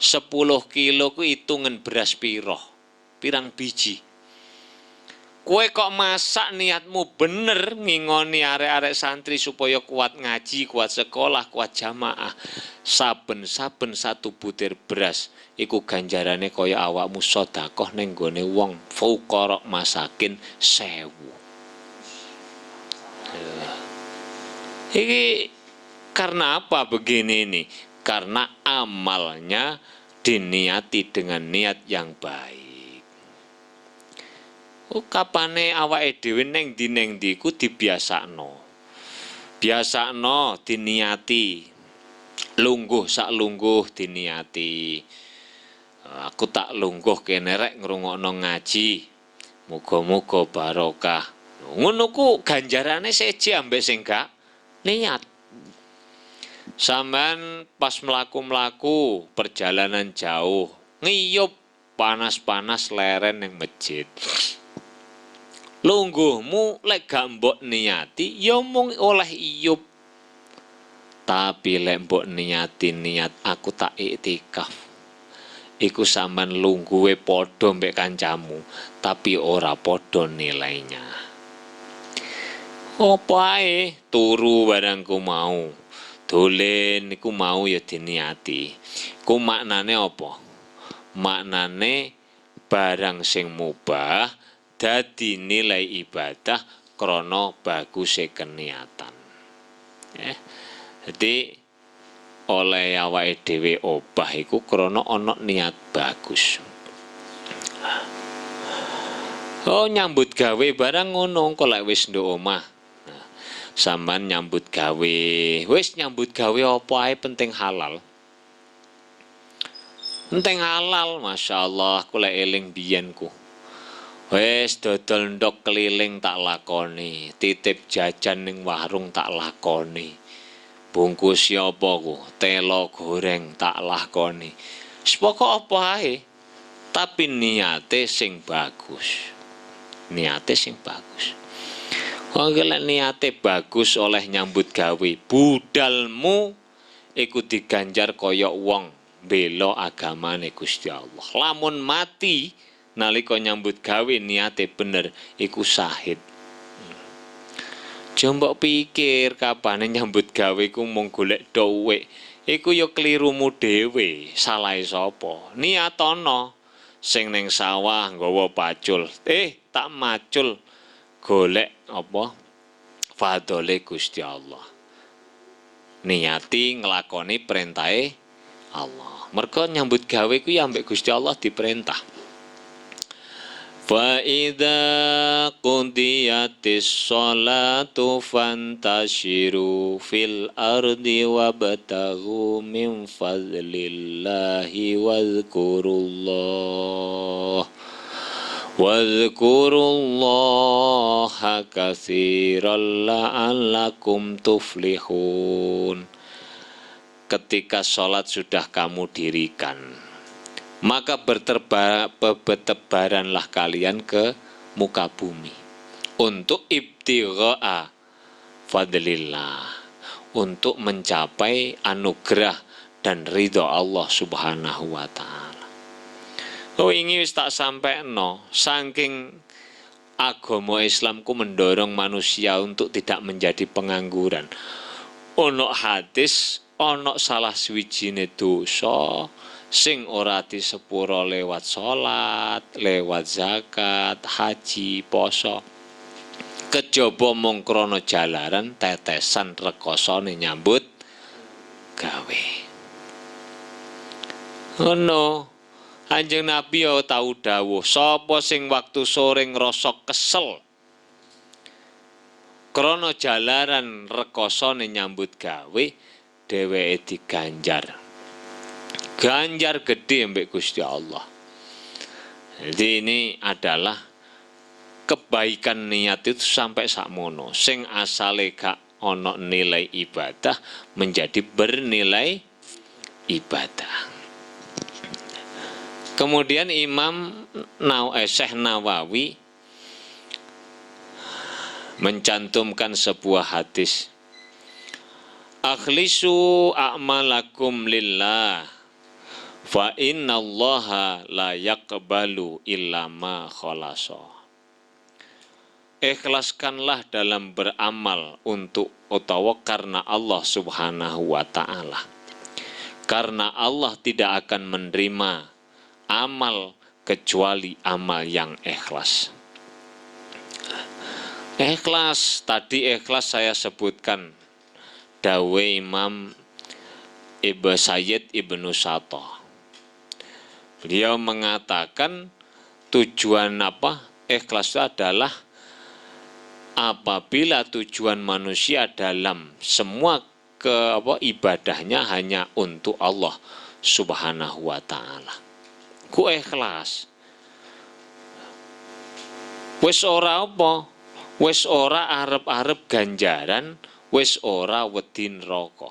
[SPEAKER 1] 10 kilo ku hitungan beras piro? Pirang biji? Kowe kok masak niatmu bener ngingoni arek-arek santri supaya kuat ngaji, kuat sekolah, kuat jamaah. Saben-saben satu butir beras iku ganjarane kaya awakmu sedekah ning gone wong fuqara masakin 1000. Ini karena apa begini nih? Karena amalnya diniati dengan niat yang baik. Kapane awake dhewe ning ndi ku dibiasakno. Biasakno diniati. Lungguh sak lungguh diniati. Aku tak lungguh kene rek ngrungokno ngaji. Muga-muga barokah. Ngono ku ganjarane seje ambek sing gak niat. Sampean pas mlaku-mlaku perjalanan jauh, ngiyup panas-panas leren ning masjid. Lungguhmu lek gak mbok niati ya mung oleh iyup. Tapi lek mbok niati niat aku tak iktikaf. Iku sampean lungguhe padha mbek kancamu, tapi ora padha nilainya. Apa ae turu barangku mau. Dolen iku mau ya diniati. Ku maknane apa? Maknane barang sing mubah dadi nilai ibadah krana baguse keniatan. Jadi oleh awake dhewe obah iku krana ana niat bagus. Oh nyambut gawe barang ngono kok lek wis nduk omah. Sampeyan nyambut gawe, wis nyambut gawe apa ae penting halal. Penting halal, Masya Allah, aku lek eling biyenku. Wes dodol ndok keliling tak lakoni, titip jajan ning warung tak lakoni. Bungkus apa ku? Telo goreng tak lakoni. Sepokok apa ae, tapi niate sing bagus. Niate sing bagus. Wong lek niate bagus oleh nyambut gawe, budalmu iku diganjar kaya wong bela agamane Gusti Allah. Lamun mati nalika nyambut gawe niate bener iku syahid. Jombok pikir kapane nyambut gawe ku mung golek dhuwit. Iku ya klirumu dhewe, salahe sapa? Niatono sing ning sawah nggawa pacul. Tak macul golek apa? Fadhole Gusti Allah. Niati nglakoni perintahe Allah. Mergo nyambut gawe ku ya ambek Gusti Allah diperintah. Fa idza qudiyatis sholatu fantashiru fil ardi wabtaghu min fadlillahi wadhkurullaha katsiran la'allakum tuflihun. Ketika sholat sudah kamu dirikan, maka bertebaranlah kalian ke muka bumi untuk ibtigha'a fadlillah, untuk mencapai anugerah dan ridho Allah Subhanahu wa ta'ala. Oh ini wis tak sampekno, saking agama Islamku mendorong manusia untuk tidak menjadi pengangguran. Ono hadis, ono salah swijine dosa sing ora disepuro lewat salat, lewat zakat, haji, poso. Kejaba mung krana jalaran tetesan rekosane nyambut gawe. Ono Kanjeng Nabi ya tau dawuh, sapa sing waktu sore ngrasa kesel krana jalaran rekosane nyambut gawe, dheweke diganjar. Ganjar gede mbek Gusti Allah. Jadi ini adalah kebaikan niat itu sampai sakmono. Sing asale gak ono nilai ibadah menjadi bernilai ibadah. Kemudian Imam Syekh Nawawi mencantumkan sebuah hadis. Akhlisu a'malakum lillah fa innallaha la yaqbalu illa ma khalasa. Ikhlaskanlah dalam beramal untuk utawa karena Allah Subhanahu wa ta'ala. Karena Allah tidak akan menerima amal kecuali amal yang ikhlas. Ikhlas, tadi ikhlas saya sebutkan dawe Imam Ibnu Sayyid Ibnu Sattah. Beliau mengatakan tujuan ikhlas itu adalah apabila tujuan manusia dalam semua ibadahnya hanya untuk Allah Subhanahu wa ta'ala. Ku ikhlas. Wis ora apa? Wis ora arep-arep ganjaran, wis ora wedi neraka.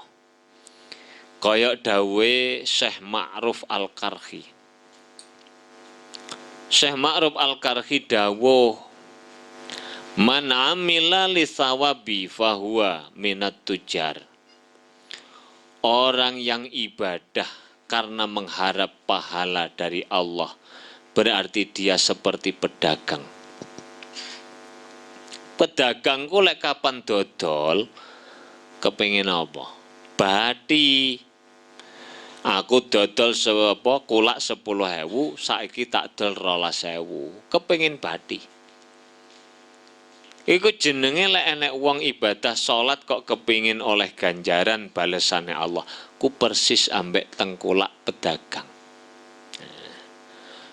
[SPEAKER 1] Kaya dawe Syekh Ma'ruf Al-Karhi. Syekh Ma'ruf Al-Karhi dawuh, Man amila li thawabi fahuwa minat tujar. Orang yang ibadah karena mengharap pahala dari Allah, berarti dia seperti pedagang. Pedagang ku lek kapan dodol, kepengin apa? Bathi. Aku dodol kulak 10.000, saiki tak dol 12.000. Kepengin bathi. Iku jenenge lek enek wong ibadah salat kok kepingin oleh ganjaran balesane Allah. Ku persis ambek tengkulak pedagang.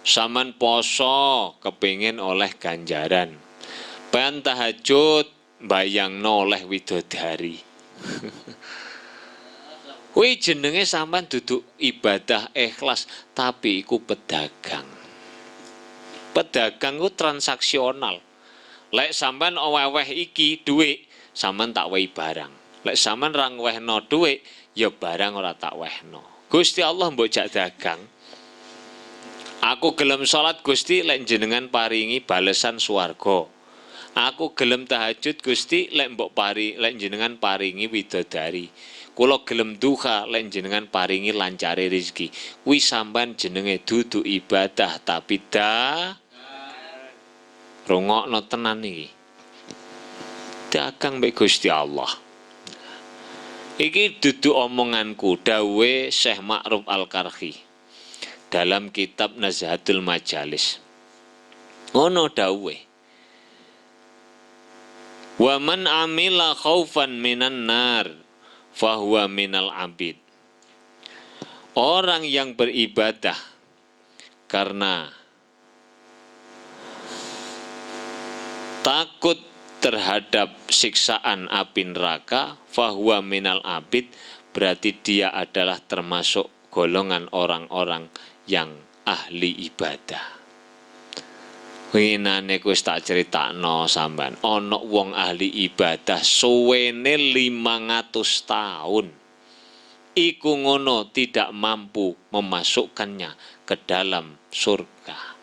[SPEAKER 1] Saman poso kepingin oleh ganjaran. Pen tahajud bayangno oleh widodari. Kuwi jenenge sampean duduk ibadah ikhlas, tapi iku pedagang. Pedagang ku transaksional. Lek sampean oweh iki dhuwit, sampean tak wehi barang. Lek sampean ra ngwehno dhuwit, ya barang ora tak wehno. Gusti Allah mbok jak dagang. Aku gelem salat Gusti lek jenengan paringi balesan swarga. Aku gelem tahajud Gusti lek jenengan paringi widodari. Kula gelem duha lek jenengan paringi lancare rezeki. Kuwi sampean jenenge dudu ibadah tapi rungokno tenan iki. Dagang mbek Gusti Allah. Iki dudu omonganku, dawuhe Syekh Ma'ruf Al-Karhi dalam kitab Nazhatul Majalis. Ono dawuhe. Wa man amila khaufan minan nar fahuwa minal abid. Orang yang beribadah karena takut terhadap siksaan api neraka, fahuwa minal abid, berarti dia adalah termasuk golongan orang-orang yang ahli ibadah. Winane wis tak critakno sampean, ana wong ahli ibadah suwene 500 tahun. Iku ngono tidak mampu memasukkannya ke dalam surga.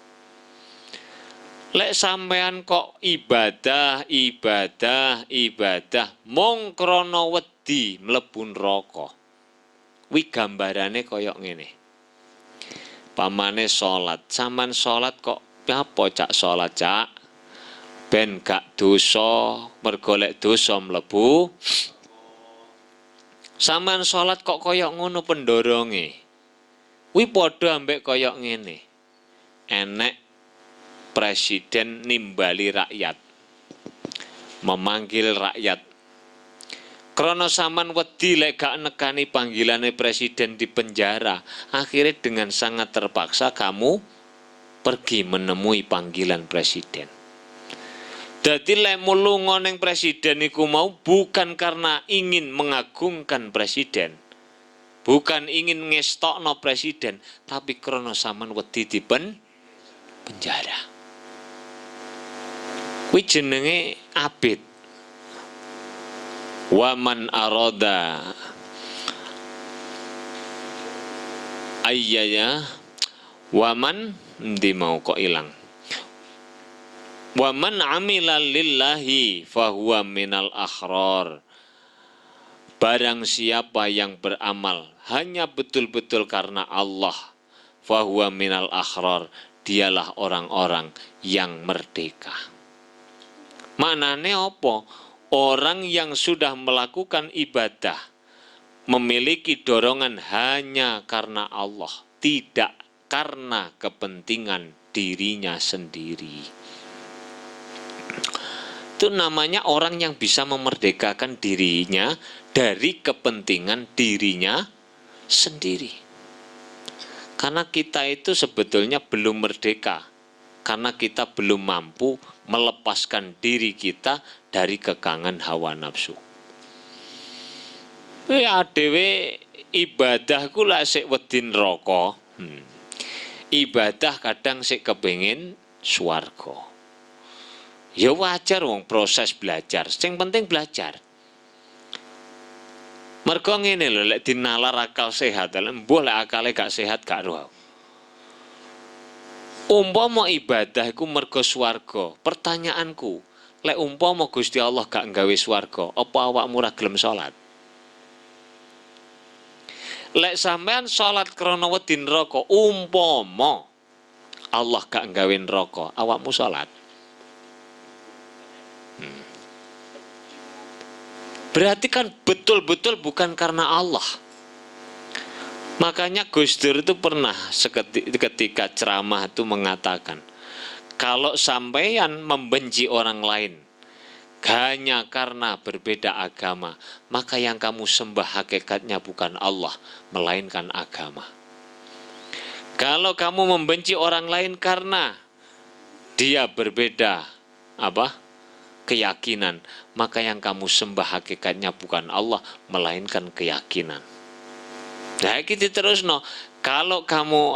[SPEAKER 1] Lek sampean kok ibadah mung krana wedi mlebu neraka. Wi gambarane kaya ngene. Pamane salat, sampean salat kok apa cak salat cak? Ben gak dosa, mergo lek dosa mlebu. Sampean salat kok kaya ngono pendoronge. Wi padha ambek kaya ngene. Enek presiden nimbali rakyat, memanggil rakyat. Krono saman wedi lek gak nekani panggilane presiden di penjara, akhirnya dengan sangat terpaksa kamu pergi menemui panggilan presiden. Dadi lek mulunga ning presiden iku mau bukan karena ingin mengagungkan presiden, bukan ingin ngestokno presiden, tapi krono saman wedi di penjara. Kuwi jenenge abid. Waman aroda ayyaya waman ndi mau kok ilang. Waman amila lillahi fahuwa minal akhrar. Barang siapa yang beramal hanya betul-betul karena Allah, fahuwa minal akhrar, dialah orang-orang yang merdeka. Maknane apa? Orang yang sudah melakukan ibadah memiliki dorongan hanya karena Allah, tidak karena kepentingan dirinya sendiri. Itu namanya orang yang bisa memerdekakan dirinya dari kepentingan dirinya sendiri. Karena kita itu sebetulnya belum merdeka, karena kita belum mampu melepaskan diri kita dari kekangan hawa nafsu. Adewe ibadah ku lak sik wedi neraka. Ibadah kadang sik kepengin swarga. Ya wajar wong proses belajar, sing penting belajar. Mergo ngene lho, lek dinalar akal sehat, mbuh lek akale gak sehat gak roh. Umpama ibadah iku mergo swarga, pertanyaanku, lek umpama Gusti Allah gak nggawe swarga, apa awakmu ora gelem salat? Lek sampean salat krana wedi neraka, umpama Allah gak nggawe neraka, awakmu salat. Berarti kan betul-betul bukan karena Allah. Makanya Gus Dur itu pernah ketika ceramah itu mengatakan, kalau sampeyan membenci orang lain hanya karena berbeda agama, maka yang kamu sembah hakikatnya bukan Allah, melainkan agama. Kalau kamu membenci orang lain karena dia berbeda keyakinan, maka yang kamu sembah hakikatnya bukan Allah, melainkan keyakinan. Nah, gitu terus no. Kalau kamu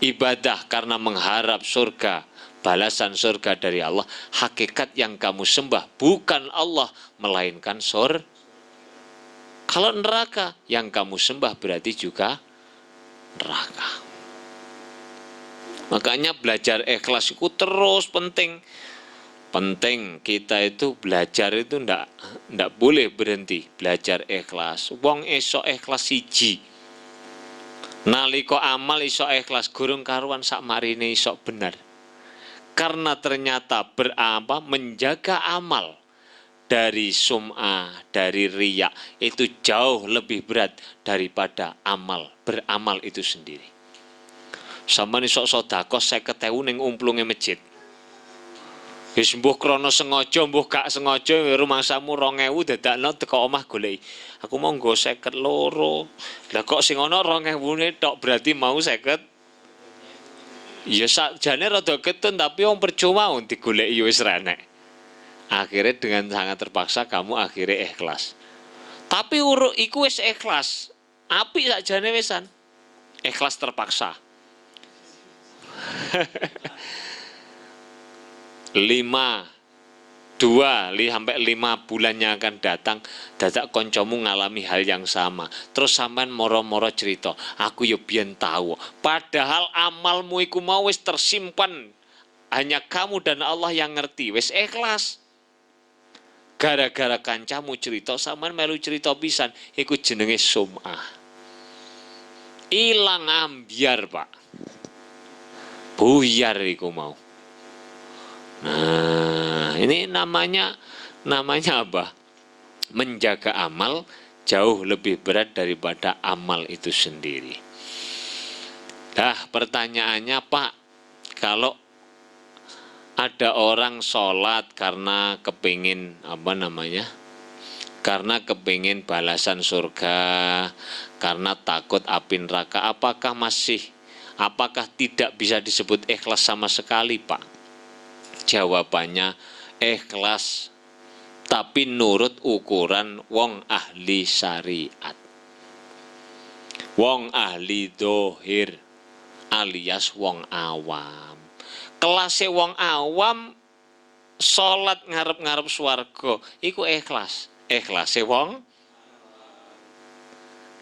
[SPEAKER 1] ibadah karena mengharap surga, balasan surga dari Allah, hakikat yang kamu sembah bukan Allah, melainkan surga. Kalau neraka, yang kamu sembah berarti juga neraka. Makanya belajar ikhlas itu terus penting. Penting kita itu belajar itu ndak boleh berhenti belajar ikhlas. Wong iso ikhlas siji. Nalika amal iso ikhlas gurung karuan sak marine iso bener. Karena ternyata menjaga amal dari sum'ah, dari riya itu jauh lebih berat daripada beramal itu sendiri. Sampeyan iso sedekah 50.000 ning umplunge masjid. Wis mbuh krana sengaja mbuh gak sengaja rumangsamu 2.000 dadakno teko omah goleki. Aku mau nggo 52. Lah kok sing ana 2.000-ne tok berarti mau 50. Ya sakjane rada ketun tapi wong percuma digoleki wis renek. Akhirnya dengan sangat terpaksa kamu akhirnya ikhlas. Tapi iku wis ikhlas. Apik sakjane wisan. Ikhlas terpaksa. 2 sampai 5 bulannya akan datang, dadak koncomu ngalami hal yang sama. Terus sampean moro-moro cerita, aku yo biyen tahu. Padahal amalmu iku mau wis tersimpan. Hanya kamu dan Allah yang ngerti. Wis ikhlas. Gara-gara kancamu cerita, sampean melu cerita pisan, iku jenenge sum'ah. Ilang ambyar, Pak. Buyar iku mau. Nah, ini namanya apa? Menjaga amal jauh lebih berat daripada amal itu sendiri. Nah, pertanyaannya Pak, kalau ada orang sholat karena kepingin karena kepingin balasan surga, karena takut api neraka, apakah tidak bisa disebut ikhlas sama sekali, Pak? Jawabannya ikhlas, tapi nurut ukuran wong ahli syariat, wong ahli dohir alias wong awam. Kelasé wong awam salat ngarep-ngarep swarga iku ikhlas. Ikhlase wong.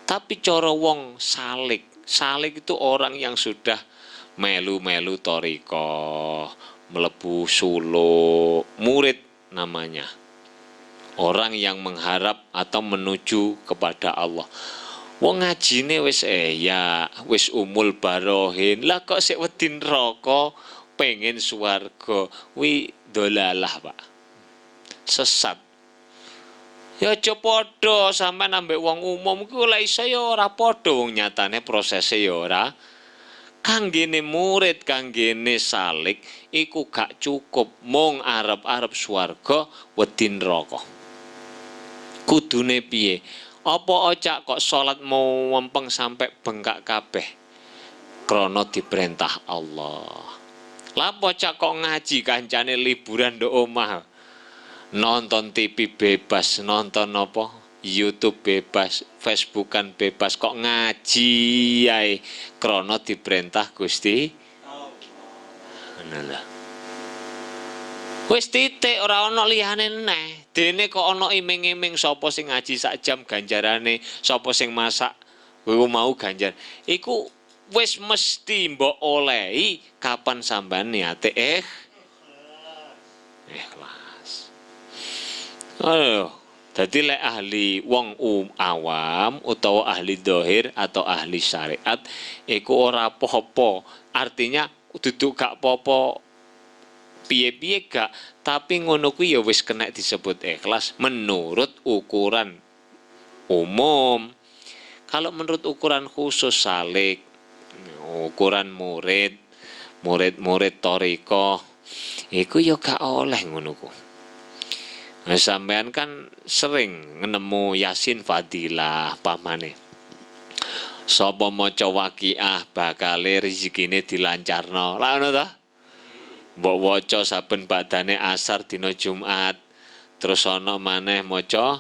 [SPEAKER 1] Tapi cara wong salik itu orang yang sudah melu-melu thariqah, mlebu suluk, murid namanya. Orang yang mengharap atau menuju kepada Allah. Wong ngajine wis wis umul barohin. Lah kok sik wedi neraka, pengen swarga. Wi dolalah, Pak. Sesat. Ya aja padha sampean ambek wong umum ku lek iso ya ora padha wong nyatane prosese ya ora. Kanggene murid, kanggene salik iku gak cukup mung arep-arep swarga wedi neraka. Kudune piye? Apa ocak kok salat mau wempeng sampai bengkak kabeh krana diperintah Allah. Lah ocak kok ngaji kancane liburan nduk omah. Nonton TV bebas, nonton YouTube bebas, Facebookan bebas, kok ngaji ae krana diperintah Gusti Allah. Wis titik, ora ana liyane neh. Dene kok ana iming-iming sapa sing ngaji sak jam ganjarane, sapa sing masak kuwi mau ganjar. Iku wis mesti mbok olehi kapan sampean niate ikhlas. Oh, dadi lek ahli wong awam utawa ahli dohir atau ahli syariat iku ora apa-apa. Artinya duduk gak apa-apa piye-piye gak, tapi ngono kuwi ya wis kena disebut ikhlas menurut ukuran umum. Kalau menurut ukuran khusus salik, ukuran murid-murid toriko, iku ya gak oleh ngono ku. Nah, sampean kan sering nemu Yasin Fadilah pamane. Sapa maca waqiah bakale rezekine dilancarno. Lah ngono ta? Mbok waca saben badane asar dina Jumat. Terus ana maneh maca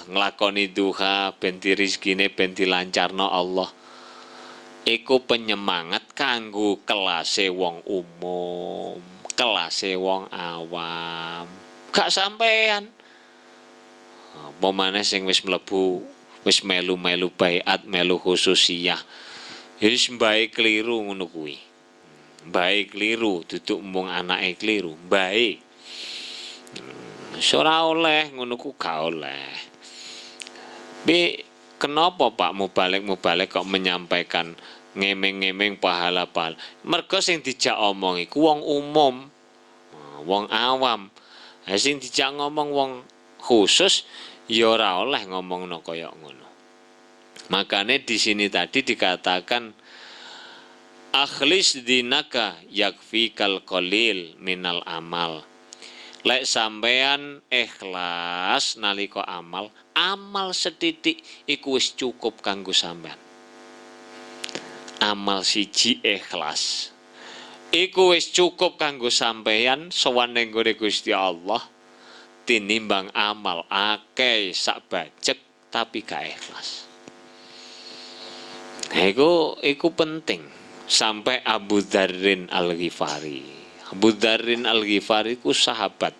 [SPEAKER 1] nglakoni duha ben rezekine ben dilancarno Allah. Iku penyemangat kanggo kelase wong umum, kelase wong awam. Gak sampean. Apa maneh sing wis mlebu, wis melu-melu baiat, melu khususiyah. Wis mbae kliru ngono kuwi. Mbae kliru, duduk mung anake kliru, mbae. Ora oleh ngono ku gak oleh. Kenapa Pak Mubalik kok menyampaikan ngemeng-ngemeng pahala-pahala? Mergo sing dijak omong iku wong umum, wong awam. Sing dijak ngomong wong khusus ya ora oleh ngomongno kaya ngono. Makanya di sini tadi dikatakan akhlis dinaka yakfikal qalil minal amal. Lek sampean ikhlas nalika amal setitik iku wis cukup kanggo sampean. Amal siji ikhlas. Iku wis cukup kanggo sampean sowan ning gone Gusti Allah tinimbang amal akeh sak bajek tapi gak ikhlas. Nah, iku penting sampai Abu Dzarrin Al-Ghifari. Abu Dzarrin Al-Ghifari ku sahabat.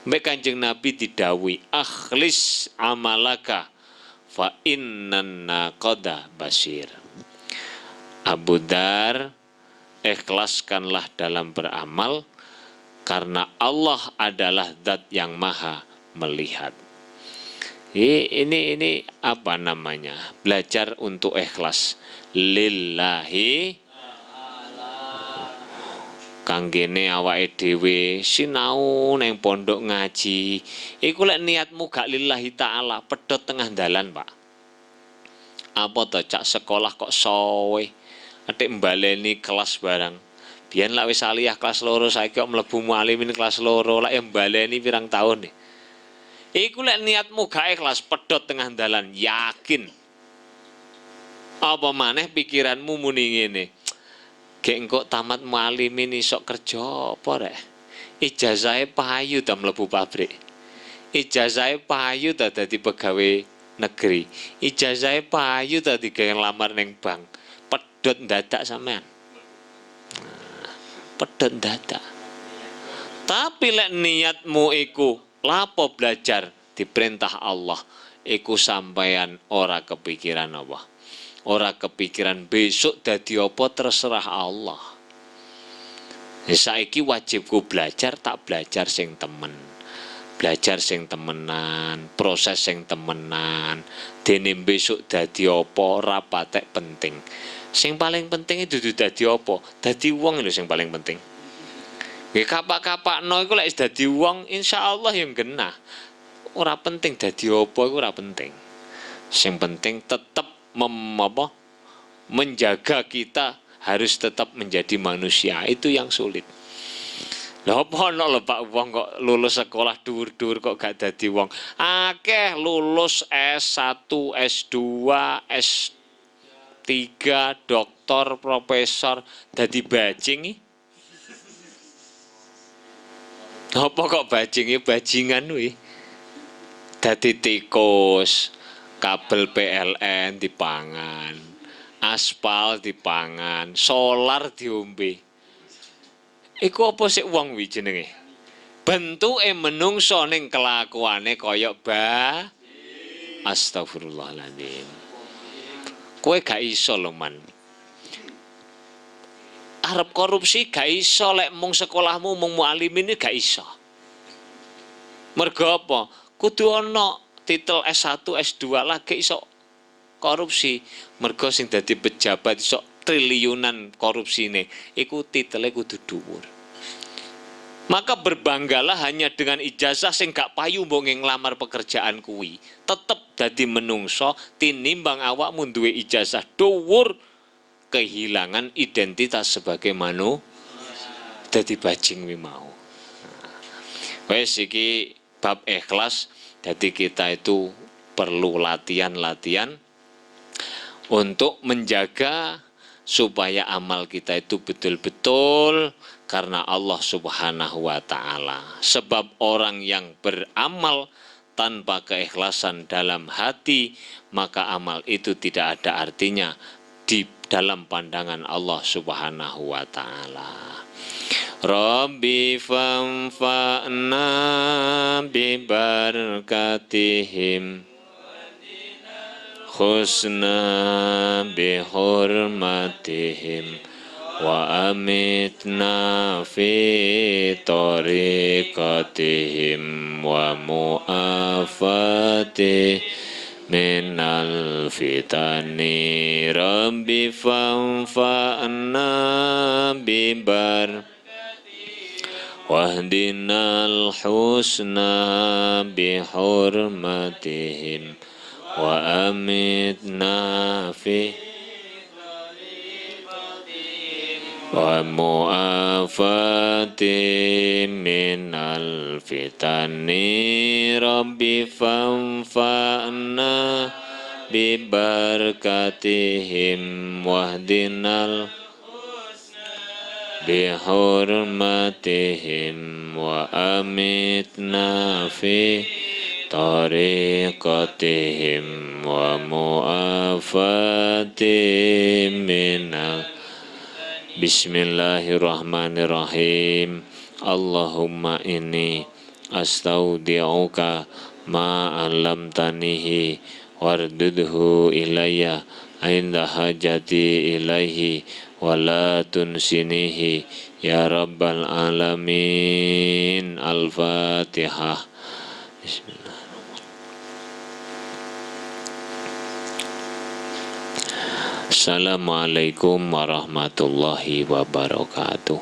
[SPEAKER 1] Mbek Kanjeng Nabi didhawuhi, "Akhlis amalaka fa innan naqada basir." Abu Dzar, ikhlaskanlah dalam beramal karena Allah adalah zat yang maha melihat. Ini apa namanya? Belajar untuk ikhlas. Lillahi kanggene awake dhewe sinau neng pondok ngaji iku lek niatmu gak lillahi taala pedhot tengah dalan Pak. Apa to cak sekolah kok sowe atik mbaleni kelas barang. Biyen lak wis aliyah kelas 2 saiki kok mlebu mualimin kelas 2 lak ya mbaleni pirang tahun nih. Iku lek niatmu gak ikhlas pedhot tengah dalan yakin. Apa maneh pikiranmu muni ngene. Gek engko tamat mualimin isok kerja apa rek? Ijazahe payu ta mlebu pabrik. Ijazahe payu ta dadi pegawai negeri. Ijazahe payu ta digawe lamar ning bank. Pedhot dadak sampean. Pedhot dadak. Tapi lek niatmu iku lapo belajar diperintah Allah, iku sampean ora kepikiran apa? Ora kepikiran besok dadi apa terserah Allah. Saiki wajibku belajar tak belajar sing temen. Belajar sing temenan, proses sing temenan. Dene besok dadi apa ora patek penting. Sing paling penting itu dadi apa? Dadi wong lho sing paling penting. Nggih kapak-kapakno iku lek dadi wong insyaallah yang genah. Ora penting dadi apa iku ora penting. Sing penting tetap menjaga kita harus tetap menjadi manusia, itu yang sulit. Lah apa ono lho Pak wong kok lulus sekolah dhuwur-dhuwur kok gak dadi wong. Akeh lulus S1, S2, S3, doktor, profesor dadi bajing. Apa kok bajing bajingan kuwi? Dadi tikus. Kabel PLN dipangan, aspal dipangan, solar diombe. Iku apa sik wong wi jenenge? Bentuke menungso ning kelakuane kaya Astagfirullahaladzim. Kowe gak iso lho man. Arep korupsi gak iso lek mung sekolahmu mung mualimin gak iso. Mergo apa? Kudu ana titel S1, S2 lagi iso korupsi. Mergo sing dadi pejabat iso triliunan korupsine iku titele kudu dhuwur. Maka berbanggalah hanya dengan ijazah sing gak payu mbok nglamar pekerjaan kuwi. Tetep dadi menungso tinimbang awakmu duwe ijazah dhuwur kehilangan identitas sebagai dadi bajing wi mau. Wes iki bab ikhlas, jadi kita itu perlu latihan-latihan untuk menjaga supaya amal kita itu betul-betul karena Allah Subhanahu wa Ta'ala. Sebab orang yang beramal tanpa keikhlasan dalam hati, maka amal itu tidak ada artinya di dalam pandangan Allah Subhanahu wa Ta'ala. Rabbi fanfa'na bi barakatihim khusna bi hurmatihim wa amitna fi tariqatihim wa mu'afati minal fitani rabbi fanfa'na bi wahdinal husna bihurmatihim wa amitna fi wa mu'afati minal fitani rabbi fanfa'na bi barakatihim wahdinal bihurmatihim wa amitna fi tariqatihim wa mu'afati minal. Bismillahirrahmanirrahim. Allahumma inni astaudi'uka ma 'allamtanihi wardudhu ilayya inda hajati ilaihi wala tunsinihi ya rabbal alamin. Al-Fatihah. Assalamualaikum warahmatullahi wabarakatuh.